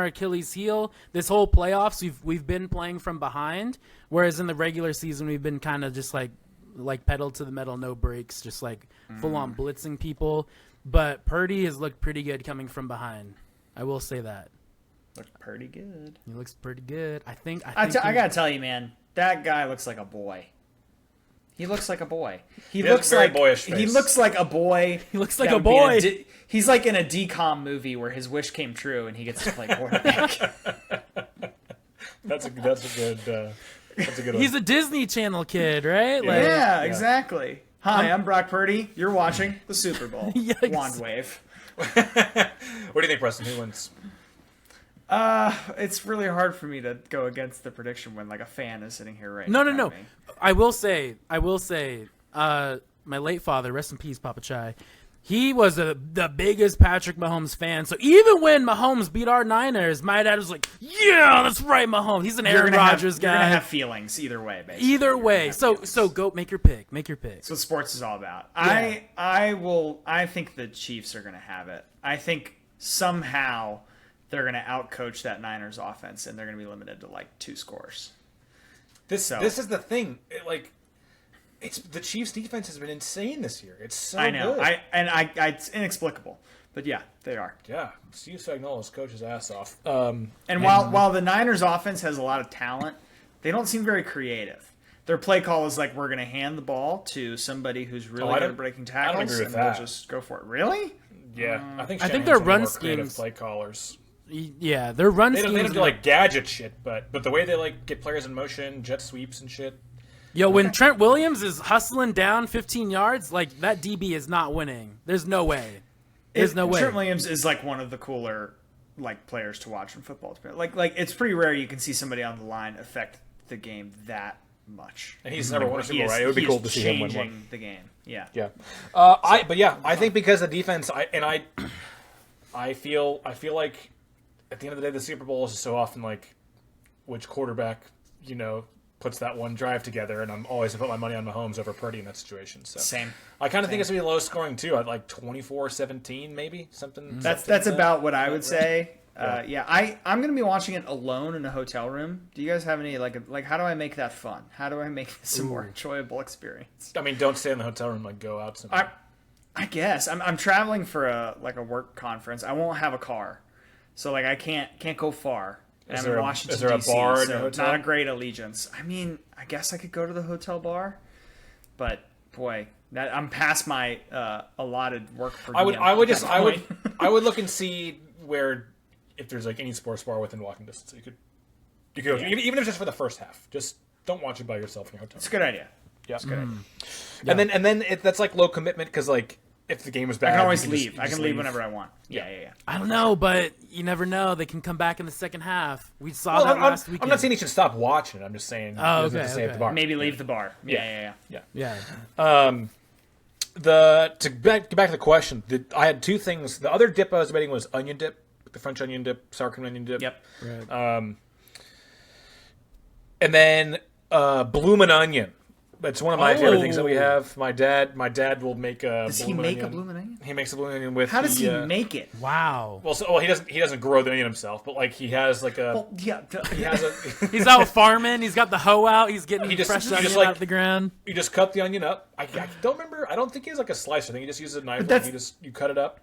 Achilles heel. This whole playoffs, we've been playing from behind, whereas in the regular season we've been kind of just like pedal to the metal, no brakes, just like full on blitzing people. But Purdy has looked pretty good coming from behind. I will say that. Looked pretty good. He looks pretty good. I gotta tell you, man, that guy looks like a boy. He looks like a boy. He has looks a very like boyish face. He looks like a boy. He looks like that a would be in boy. He's like in a DCOM movie where his wish came true and he gets to play quarterback. That's a good one. He's a Disney Channel kid, right? Like, Yeah, exactly. Hi, I'm Brock Purdy. You're watching the Super Bowl. Yikes. Wand wave. What do you think, Preston? Who wins? It's really hard for me to go against the prediction when like a fan is sitting here right No. in front of me. I will say, my late father, rest in peace, Papa Chai, he was the biggest Patrick Mahomes fan. So even when Mahomes beat our Niners, my dad was like, yeah, that's right, Mahomes. He's an Aaron Rodgers guy. You're gonna have feelings either way, basically. Either way. So go make your pick. Make your pick. That's what sports is all about. Yeah. I think the Chiefs are gonna have it. I think somehow they're gonna outcoach that Niners offense and they're gonna be limited to like 2 scores. This is the thing. It's the Chiefs' defense has been insane this year. It's so I know. good. It's inexplicable. But yeah, they are. Yeah, Steve Spagnuolo's coach his ass off. And while the Niners offense has a lot of talent, they don't seem very creative. Their play call is like, we're going to hand the ball to somebody who's really good at breaking tackles, agree with and that. we'll just go for it. Really? Yeah, I think their Shanahan's one of the run more creative schemes- play callers. Yeah, their run They schemes. don't do like gadget shit, but the way they like get players in motion, jet sweeps and shit. Yo, when Trent Williams is hustling down 15 yards, like that DB is not winning. There's no way. There's no way. Trent Williams is like one of the cooler like players to watch in football. Like it's pretty rare you can see somebody on the line affect the game that much. And he's never won a He Super Bowl, is- right? It would be he cool is to see him win changing one. the game. Yeah. Yeah, I think because the defense, I feel like at the end of the day, the Super Bowl is so often like which quarterback puts that one drive together, and I'm always gonna put my money on Mahomes over Purdy in that situation. So Same. I kind of think it's gonna be low scoring too, at like 24-17 maybe something. That's about what I would say. I'm going to be watching it alone in a hotel room. Do you guys have any like how do I make that fun? How do I make this a more enjoyable experience? I mean, don't stay in the hotel room. Like go out somewhere. I guess I'm traveling for a work conference. I won't have a car, so like I can't go far. And I'm in Washington, is there a D.C., bar in so your hotel? not a great allegiance. I mean, I guess I could go to the hotel bar, but boy, I'm past my allotted work per diem I would at that point. I would look and see where if there's like any sports bar within walking distance. You could go to, even if it's just for the first half. Just don't watch it by yourself in your hotel. It's a good idea. Yeah. It's a good idea. And then that's like low commitment because like if the game was bad, I can always you leave. just I can leave whenever I want. Yeah. I don't know, but you never know. They can come back in the second half. We saw that last weekend. I'm not saying you should stop watching it. I'm just saying. Oh, you have okay, to stay at the okay. bar. Maybe leave the bar. Yeah. Yeah. Get back to the question. I had 2 things. The other dip I was debating was onion dip, the French onion dip, sour cream onion dip. Yep. Right. And then bloomin' onion. It's one of my favorite things that we have. My dad will make a. Does he make a bloomin' onion? He makes a bloomin' onion with. How does he make it? Wow. Well, he doesn't grow the onion himself, but like he has like a. Well, yeah. He has a. He's out farming. He's got the hoe out. He's getting fresh he onion just, like- out of the ground. You just cut the onion up. I don't remember. I don't think he has like a slicer. I think he just uses a knife. You cut it up.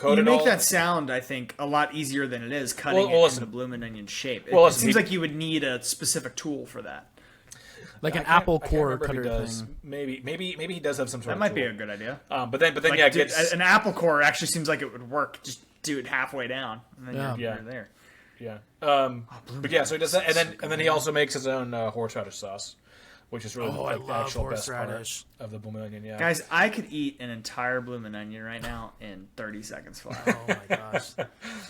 You make that sound, I think, a lot easier than it is cutting it in the bloomin' onion shape. It seems like you would need a specific tool for that. Like an apple core cutter cutter thing. Maybe he does have some sort That of. might be tool. a good idea. But then Like, yeah, dude, an apple core actually seems like it would work. Just do it halfway down, and then you're there. Yeah. But yeah, so he does that, and then he also makes his own horseradish sauce, which is really I the love actual best horseradish. part of the bloomin' onion. Yeah. Guys, I could eat an entire bloomin' onion right now in 30 seconds flat. Oh my gosh.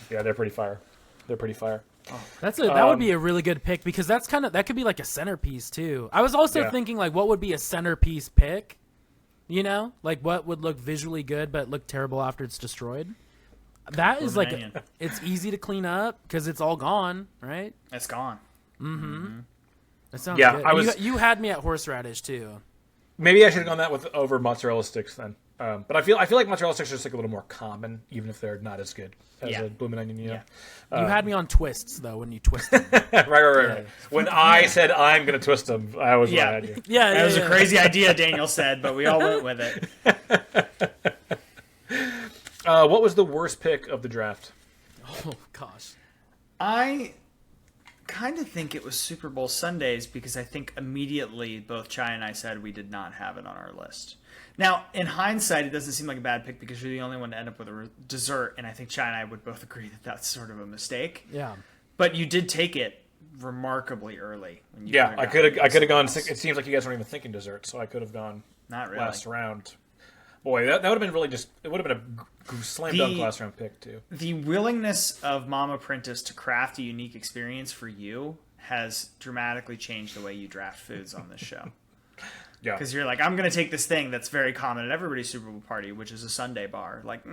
Yeah, they're pretty fire. That would be a really good pick because that could be like a centerpiece too. I was also thinking like what would be a centerpiece pick? Like what would look visually good but look terrible after it's destroyed? That is like onion. it's easy to clean up because it's all gone, right? It's gone. That sounds Yeah, good. I was- You had me at horseradish too. Maybe I should have gone that over mozzarella sticks then. But I feel like mozzarella sticks are just like a little more common, even if they're not as good as a blooming onion. You know? You had me on twists though when you twisted. Right. When I said I'm gonna twist them, I was right. Had you. That was a crazy idea, Daniel said, but we all went with it. What was the worst pick of the draft? Oh gosh. I kind of think it was Super Bowl Sundays because I think immediately both Chai and I said we did not have it on our list. Now, in hindsight, it doesn't seem like a bad pick because you're the only one to end up with a dessert, and I think Chai and I would both agree that that's sort of a mistake. Yeah. But you did take it remarkably early. When you I could have gone. It seems like you guys weren't even thinking dessert, so I could have gone not really last round. Boy, that would have been really just. It would have been a slam dunk last round pick too. The willingness of Mama Prentice to craft a unique experience for you has dramatically changed the way you draft foods on this show. Yeah, because you're like, I'm going to take this thing that's very common at everybody's Super Bowl party, which is a sundae bar. Like,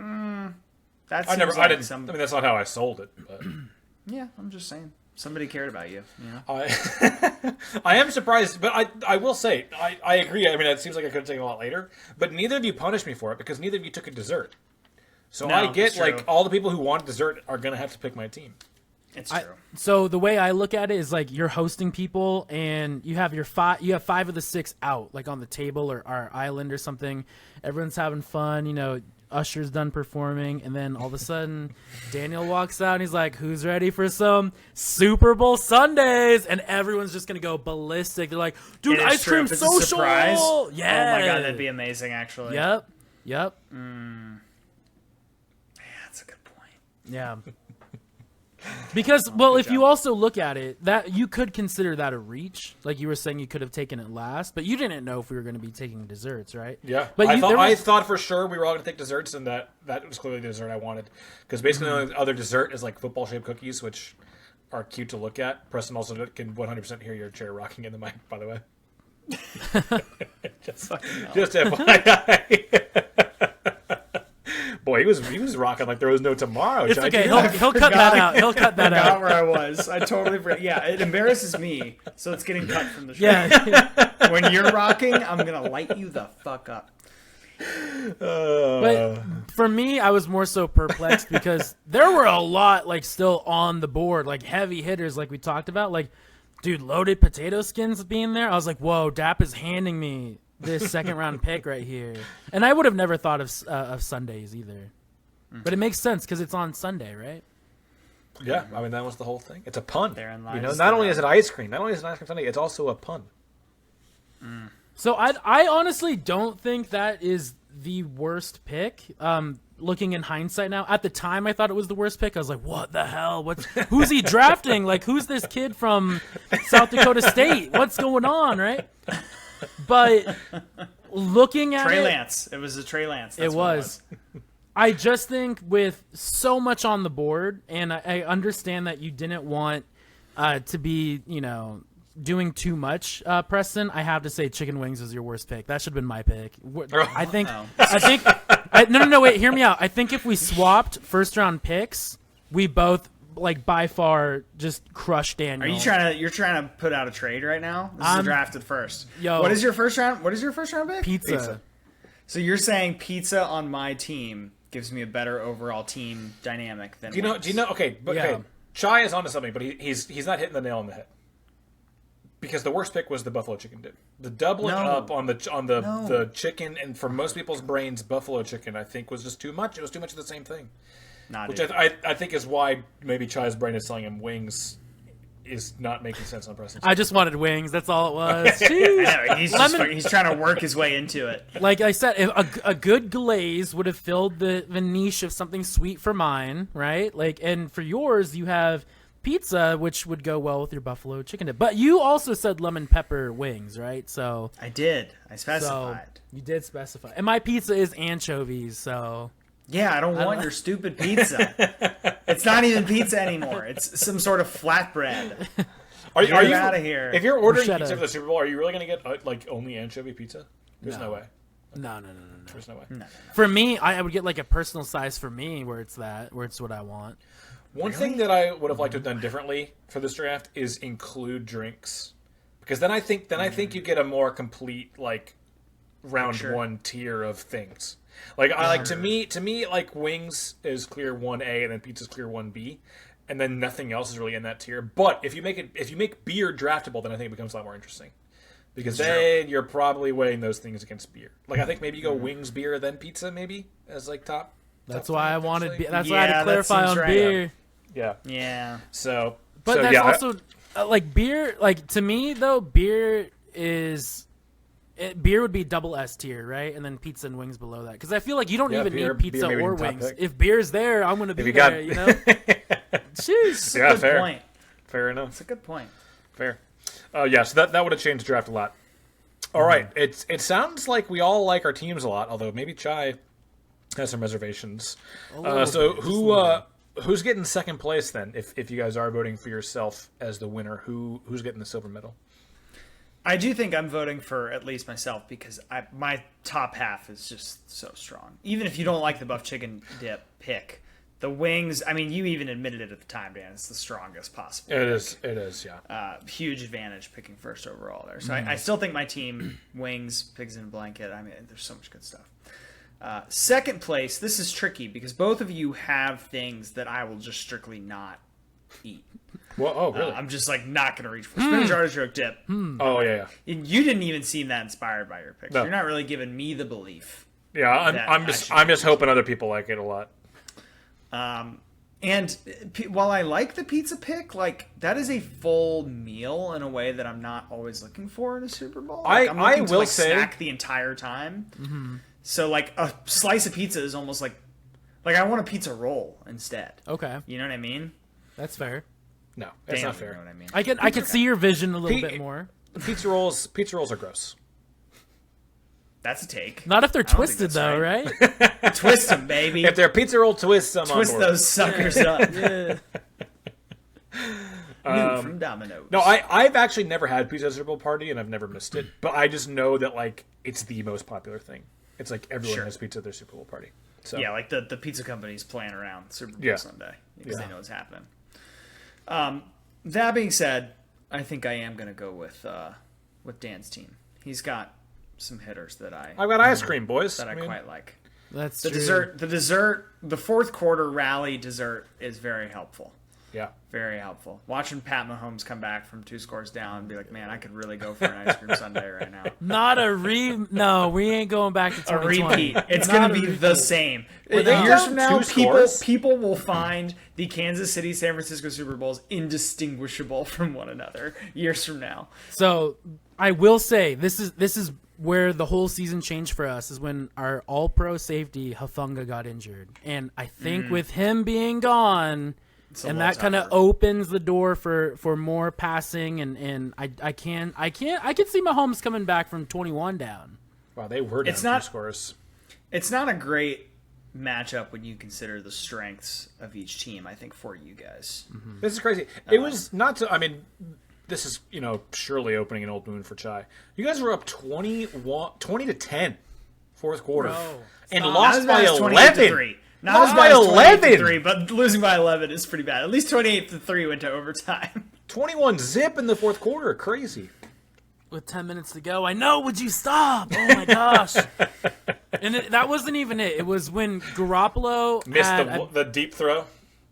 that's I didn't. I mean, that's not how I sold it. But yeah, I'm just saying. Somebody cared about you. I am surprised, but I will say I agree. I mean, it seems like I could have taken a lot later, but neither of you punished me for it because neither of you took a dessert. So I get like all the people who want dessert are gonna have to pick my team. It's true. So the way I look at it is like you're hosting people and you have you have 5 of the 6 out, like on the table or our island or something. Everyone's having fun, you know. Usher's done performing, and then all of a sudden, Daniel walks out and he's like, "Who's ready for some Super Bowl Sundays?" And everyone's just gonna go ballistic. They're like, "Dude, ice cream social!" Yeah. Oh my god, that'd be amazing. Actually. Yep. Yeah, that's a good point. Yeah. Because, if you also look at it, that you could consider that a reach. Like you were saying, you could have taken it last, but you didn't know if we were going to be taking desserts, right? Yeah, but I thought for sure we were all going to take desserts, and that was clearly the dessert I wanted. Because basically, the only other dessert is like football-shaped cookies, which are cute to look at. Preston also can 100% hear your chair rocking in the mic, by the way. just FYI. Boy, he was rocking like there was no tomorrow. It's okay. He'll cut that out. He'll cut that out. I forgot where I was. I totally forgot. Yeah, it embarrasses me, so it's getting cut from the show. Yeah. When you're rocking, I'm gonna light you the fuck up. But for me, I was more so perplexed because there were a lot like still on the board, like heavy hitters, like we talked about. Like, dude, loaded potato skins being there. I was like, whoa, Dap is handing me this second round pick right here, and I would have never thought of Sundays either, but it makes sense because it's on Sunday, right? Yeah, I mean that was the whole thing. It's a pun. You know, not only is it ice cream, Sunday, it's also a pun. So I honestly don't think that is the worst pick. Looking in hindsight now, at the time I thought it was the worst pick. I was like, what the hell? Who's he drafting? Like, who's this kid from South Dakota State? What's going on, right? But looking at Trey Lance. It was a Trey Lance. That's it was. I just think with so much on the board, and I understand that you didn't want to be, doing too much, Preston. I have to say chicken wings was your worst pick. That should have been my pick. I think. No, wait. Hear me out. I think if we swapped first round picks, we both by far just crushed Daniel. You're trying to put out a trade right now? This is drafted first. Yo, what is your first round pick? Pizza. So you're saying pizza on my team gives me a better overall team dynamic than Do you know? Okay, but yeah. Okay, Chai is onto something, but he's not hitting the nail on the head. Because the worst pick was the buffalo chicken dip. The doubling up on the chicken, and for most people's brains, buffalo chicken I think was just too much. It was too much of the same thing. Which I think is why maybe Chai's brain is telling him wings is not making sense on Preston's. I just wanted wings. That's all it was. He's trying to work his way into it. Like I said, if a good glaze would have filled the niche of something sweet for mine, right? And for yours, you have pizza, which would go well with your buffalo chicken dip. But you also said lemon pepper wings, right? So I did. I specified. So you did specify. And my pizza is anchovies, so... Yeah, I don't want your stupid pizza. It's not even pizza anymore. It's some sort of flatbread. Are you out of here? If you're ordering pizza for the Super Bowl, are you really going to get only anchovy pizza? There's no way. No. There's no way. No. For me, I would get a personal size for me where it's what I want. One thing that I would have liked to have done differently for this draft is include drinks, because then I think you get a more complete round one tier of things. Like I like to me like wings is clear 1A and then pizza's clear 1B, and then nothing else is really in that tier. But if you make beer draftable, then I think it becomes a lot more interesting. Because then you're probably weighing those things against beer. Like I think maybe you go wings, beer, then pizza, maybe as like top. That's top why three, I wanted. potentially. That's why I had to clarify on right. beer. Yeah. Yeah. So, But so, that's yeah, also like beer. Like to me though, beer would be double S tier, right? And then pizza and wings below that. Because I feel like you don't even beer- need pizza beer maybe or in top wings. pick. If beer's there, I'm gonna be you there. got- You know. Jeez. Yeah, Good fair. point. Fair enough. That's a good point. Fair. Yeah, so that would have changed the draft a lot. All right. It sounds like we all like our teams a lot, although maybe Chai has some reservations. So who's getting second place then? If you guys are voting for yourself as the winner, who's getting the silver medal? I do think I'm voting for at least myself because my top half is just so strong. Even if you don't like the buff chicken dip pick, the wings, I mean, you even admitted it at the time, Dan. It's the strongest possible. It is, yeah. Huge advantage picking first overall there. So I still think my team, wings, pigs in a blanket, I mean, there's so much good stuff. Second place, this is tricky because both of you have things that I will just strictly not eat. Well, oh, really? I'm just like not going to reach for spinach artichoke dip. Oh, yeah. You didn't even seem that inspired by your picks. No. You're not really giving me the belief. Yeah, I'm just hoping other people like it a lot. And while I like the pizza pick, like that is a full meal in a way that I'm not always looking for in a Super Bowl. Like, I'm looking to, will like, say snack the entire time. So like a slice of pizza is almost like I want a pizza roll instead. Okay, You know what I mean? that's fair. No, that's Damn, not you fair. know what I mean? I could see your vision a little bit more. Pizza rolls are gross. That's a take. Not if they're I don't think twisted that's though, right. right? Twist them, baby. If they're pizza roll twists, I'm Twist on board. those suckers up. Yeah. New from Domino's. No, I've actually never had pizza at a Super Bowl party, and I've never missed it. But I just know that like it's the most popular thing. It's like everyone Sure. has pizza at their Super Bowl party. So Yeah, like the pizza companies playing around Super Bowl Yeah. Sunday because Yeah. they know what's happening. That being said, I think I am going to go with Dan's team. He's got some hitters that I I've got ice cream, boys. that I mean, quite like. That's The true. the fourth quarter rally dessert is very helpful. Yeah. Very helpful. Watching Pat Mahomes come back from 2 scores down and be like, man, I could really go for an ice cream sundae right now. Not a No, we ain't going back to A 2020. repeat. It's Not going to a be repeat. the same. Were they Years down from now, 2 scores? people will find the Kansas City San Francisco Super Bowls indistinguishable from one another years from now. So I will say this is where the whole season changed for us is when our all-pro safety Hufanga got injured, and I think with him being gone, It's a and little that kind of tougher. opens the door for more passing, and I can see Mahomes coming back from 21 down. Wow, they were down It's not- 2 scores. It's not a great matchup when you consider the strengths of each team, I think, for you guys. This is crazy. It was not to. I mean, this is surely opening an old wound for Chai. You guys were up 20 to 10, fourth quarter, Bro, and Not lost as by bad as 28 to 11. 3. Not Lost as by bad as 28 to 11. 3, but losing by 11 is pretty bad. At least 28 to 3 went to overtime. 21 zip in the fourth quarter. Crazy. With 10 minutes to go, I know. Would you stop? Oh my gosh! And that wasn't even it. It was when Garoppolo Missed had the deep throw.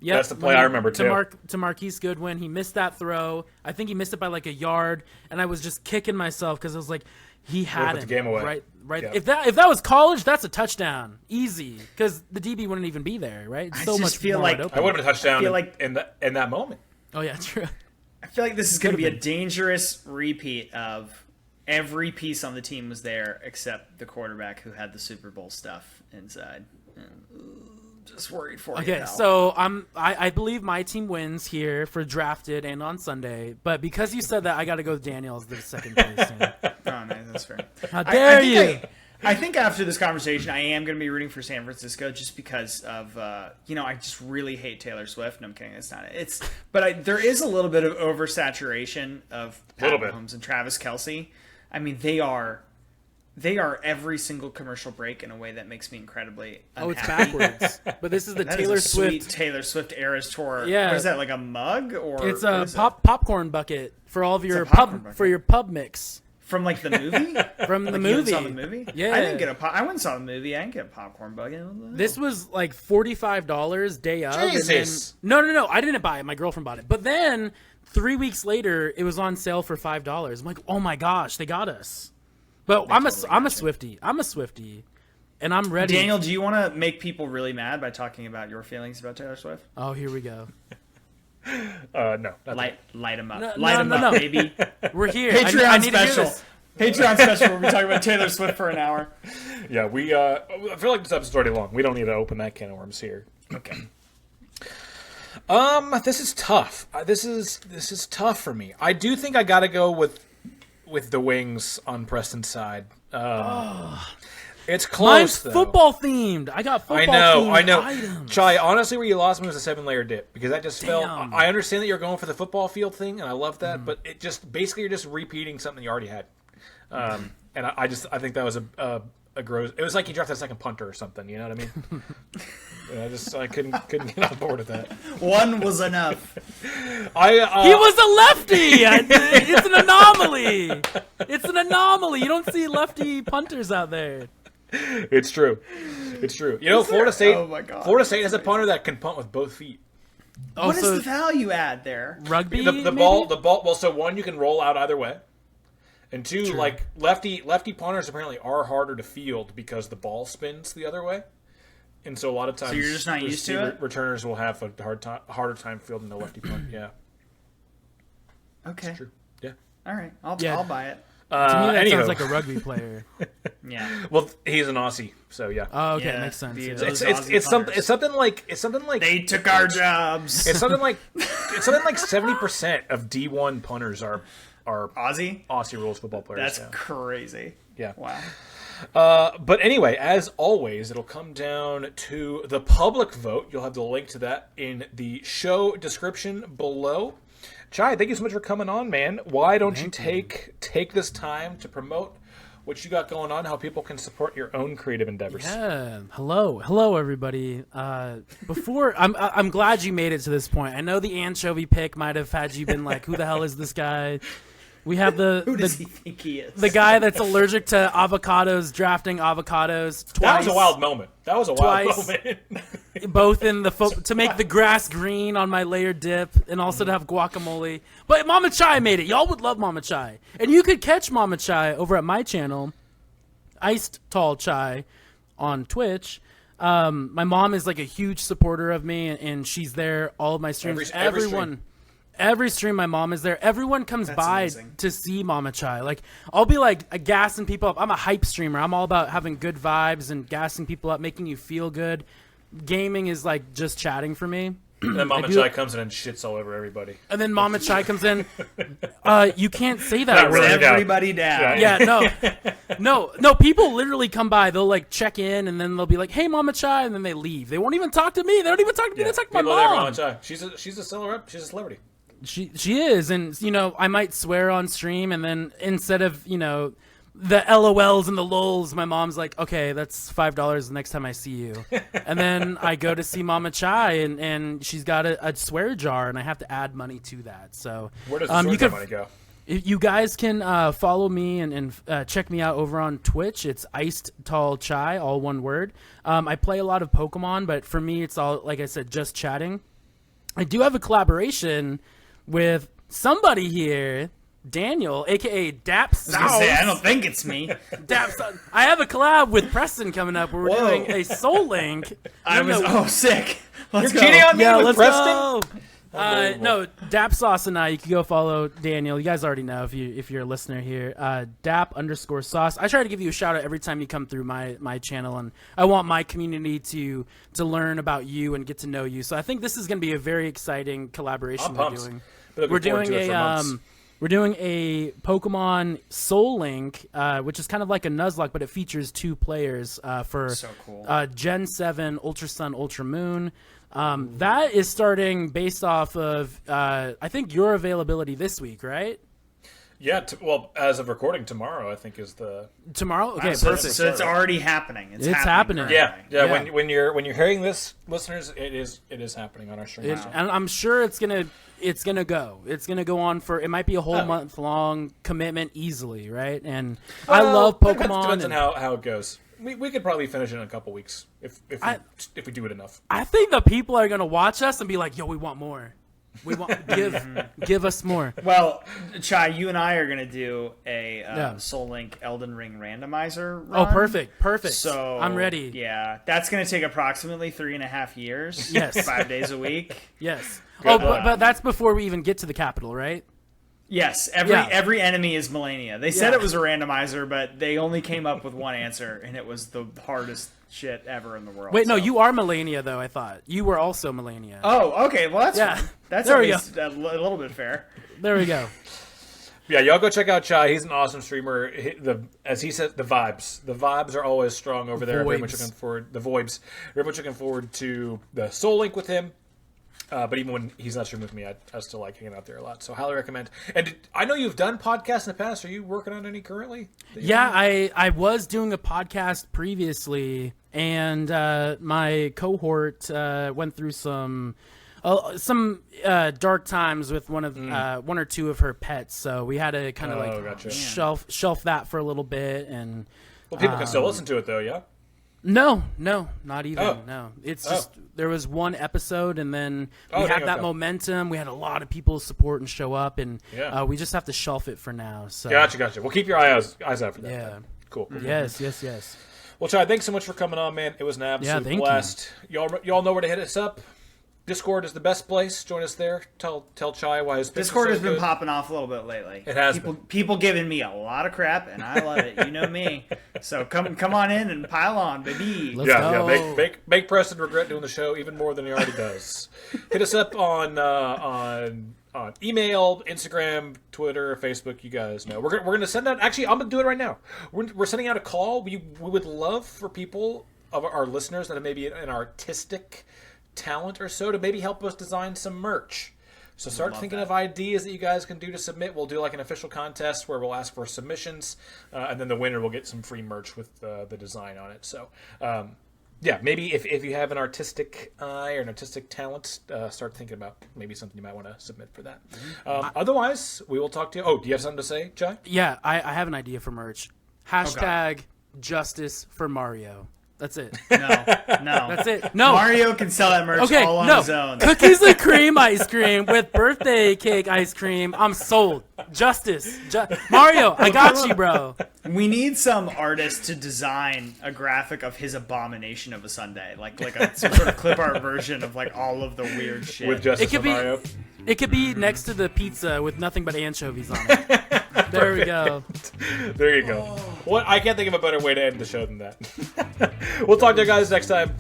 Yep, That's the play I remember, too. To Marquise Goodwin, he missed that throw. I think he missed it by like a yard, and I was just kicking myself because I was like, he had put him the game away. right. Yeah. If that was college, that's a touchdown, easy, because the DB wouldn't even be there, right? It's I so just much feel more like- wide open. I would have been a touchdown feel like- in that moment. Oh yeah, true. I feel like this is going to be a dangerous repeat of every piece on the team was there except the quarterback who had the Super Bowl stuff inside. And, just worried for you. Okay, pal. so I believe my team wins here for drafted and on Sunday, but because you said that, I got to go with Daniel as the second place team. Oh, nice, that's fair. How dare you? I think after this conversation, I am going to be rooting for San Francisco just because of, I just really hate Taylor Swift. No, I'm kidding. That's not it. But there is a little bit of oversaturation of Pat Little bit. Mahomes and Travis Kelce. I mean, they are every single commercial break in a way that makes me incredibly unhappy. Oh, it's backwards. But this is the That Taylor is a sweet Swift. Taylor Swift Eras Tour. Yeah. What is that, like a mug? Or It's what a is it? popcorn bucket for all of your popcorn pub bucket. for your pub mix. From like the movie? From the Like, movie. you saw the movie? Yeah. I didn't get I went and saw the movie. I didn't get a popcorn bucket. This was like $45 day of. Jesus. And then, no. I didn't buy it. My girlfriend bought it. But then 3 weeks later, it was on sale for $5. I'm like, oh my gosh, they got us. But I'm a Swiftie. I'm a Swiftie. And I'm ready. Daniel, do you want to make people really mad by talking about your feelings about Taylor Swift? Oh, here we go. No. Light them up. No, Light them up, baby. We're here. Patreon I need to hear special. this. Patreon special where we talk about Taylor Swift for an hour. Yeah, I feel like this episode's already long. We don't need to open that can of worms here. Okay. This is tough. This is tough for me. I do think I got to go with the wings on Preston's side. It's close. Mine's though. football themed. I got football themed I know. items. Chai, honestly, where you lost me was a 7-layer dip because that just felt. Damn. I understand that you're going for the football field thing, and I love that, but it just basically you're just repeating something you already had. And I think that was a gross. It was like you dropped a second punter or something. You know what I mean? I couldn't get on board with that. One was enough. He was a lefty. It's an anomaly. It's an anomaly. You don't see lefty punters out there. It's true. You know, Florida State. Oh my God. Florida State has a punter that can punt with both feet. What is the value add there? Rugby? The ball. Well, so one, you can roll out either way, and two, True. like lefty punters apparently are harder to field because the ball spins the other way, and so a lot of times, So you're just not used to it? Returners will have a harder time fielding the lefty punt. Yeah, Okay. true. Yeah. All right. I'll buy it. To me, that anywho. sounds like a rugby player. Yeah. Well, he's an Aussie, so yeah. Oh, okay, Yeah, makes sense. the- Yeah. those It's Aussie punters. something like They took our jobs. It's something like 70% of D1 punters are Aussie? Aussie rules football players. That's crazy. Yeah. Wow. But anyway, as always, it'll come down to the public vote. You'll have the link to that in the show description below. Chai, thank you so much for coming on, man. Why don't you take this time to promote what you got going on, how people can support your own creative endeavors? Yeah. Hello, everybody. Before I'm glad you made it to this point. I know the anchovy pick might have had you been like, "Who the hell is this guy?" We have Who does he think he is? the guy that's allergic to avocados, drafting avocados twice. That was a wild moment. Twice. Both in the to make the grass green on my layered dip, and also to have guacamole. But Mama Chai made it. Y'all would love Mama Chai, and you could catch Mama Chai over at my channel, IcedTallChai, on Twitch. My mom is like a huge supporter of me, and she's there all of my streams. Every stream my mom is there. Everyone comes by amazing. to see Mama Chai. Like, I'll be like gassing people up. I'm a hype streamer. I'm all about having good vibes and gassing people up, making you feel good. Gaming is like just chatting for me. And then Mama Chai comes in and shits all over everybody. And then Mama Chai comes in. You can't say that. Not really. Everybody down. Yeah, no. People literally come by. They'll like check in, and then they'll be like, "Hey, Mama Chai," and then they leave. They won't even talk to me. They don't even talk to me. They talk to my People there for mom. Mama Chai. She's a celebrity. She is, and I might swear on stream, and then instead of the LOLs and the lulls, my mom's like, "Okay, that's $5 the next time I see you," and then I go to see Mama Chai, and she's got a swear jar, and I have to add money to that. So Where does the swear money go? you guys can follow me and check me out over on Twitch. It's IcedTallChai, all one word. I play a lot of Pokemon, but for me, it's all, like I said, just chatting. I do have a collaboration with somebody here, Daniel, a.k.a. Dap Sauce. I don't think it's me. Dap Sauce. I have a collab with Preston coming up where we're doing a Soul Link. Sick. Let's go. Cheating on me with let's Preston? go. No, Dap Sauce and I. You can go follow Daniel. You guys already know if you're a listener here. Dap_sauce. I try to give you a shout out every time you come through my channel, and I want my community to learn about you and get to know you. So I think this is going to be a very exciting collaboration we're doing. We're doing a Pokemon Soul Link, which is kind of like a Nuzlocke, but it features 2 players for So cool. Gen 7 Ultra Sun Ultra Moon. That is starting based off of I think your availability this week, right? Yeah, well, as of recording tomorrow, I think is the Tomorrow? Okay, So perfect. it's already happening. It's happening. currently. yeah. Yeah. When you're hearing this, listeners, it is happening on our stream. And I'm sure it's gonna go. It's gonna go on for. It might be a whole month long commitment easily, right? And I love Pokemon. Depends on how it goes. We could probably finish it in a couple weeks if we do it enough. I think the people are gonna watch us and be like, "Yo, we want more. We want give us more." Well, Chai, you and I are going to do a Soul Link Elden Ring randomizer run. Oh, perfect. So I'm ready. Yeah, that's going to take approximately 3.5 years. Yes. 5 days a week. Yes. Good. But that's before we even get to the capital, right? Yes, every enemy is Melania. They said it was a randomizer, but they only came up with one answer, and it was the hardest shit ever in the world. Wait, no, you are Melania, though, I thought. You were also Melania. Oh, okay. Well, that's There at we least a little bit fair. There we go. Yeah, y'all go check out Chai. He's an awesome streamer. As he said, the vibes are always strong over there. Very much looking forward. The vibes. Very much looking forward to the Soul Link with him. But even when he's not streaming with me, I still like hanging out there a lot. So highly recommend. And I know you've done podcasts in the past. Are you working on any currently? Yeah, I was doing a podcast previously, and my cohort went through some dark times with one or two of her pets. So we had to kind of gotcha. shelf that for a little bit. And Well, people can still listen to it though, yeah. No, not even. Oh. No, it's just there was one episode, and then we dang, had that okay. momentum. We had a lot of people support and show up, and Yeah. we just have to shelf it for now. So Gotcha. Well, keep your eyes out for that. Yeah. Then. Cool. Yes. Well, Chai, thanks so much for coming on, man. It was an absolute thank blast. Y'all know where to hit us up. Discord is the best place. Join us there. Tell Chai why his Discord has been good. popping off a little bit lately. It has people giving me a lot of crap, and I love it. You know me. So come on in and pile on, baby. Let's go. Make Preston regret doing the show even more than he already does. Hit us up on email, Instagram, Twitter, Facebook. You guys know we're gonna send out. Actually, I'm gonna do it right now. We're sending out a call. We would love for people of our listeners that are maybe an artistic talent or so to maybe help us design some merch. So start thinking of ideas that you guys can do to submit. We'll do like an official contest where we'll ask for submissions, and then the winner will get some free merch with the design on it. So maybe if you have an artistic eye or an artistic talent, start thinking about maybe something you might want to submit for that. Otherwise, we will talk to you. Oh, do you have something to say, Chai? Yeah, I have an idea for merch. Hashtag Justice for Mario. That's it. No. That's it. No. Mario can sell that merch all on his own. Cookies and cream ice cream with birthday cake ice cream. I'm sold. Justice. Mario, I got you, bro. We need some artist to design a graphic of his abomination of a sundae, like some sort of clip art version of like all of the weird shit. With Justice for Mario? It could be next to the pizza with nothing but anchovies on it. There we go. There you go. Well, I can't think of a better way to end the show than that. We'll talk to you guys next time.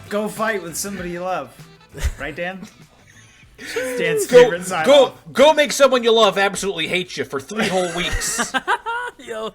Go fight with somebody you love. Right, Dan? Dan's favorite sign Go make someone you love absolutely hate you for 3 whole weeks. Yo.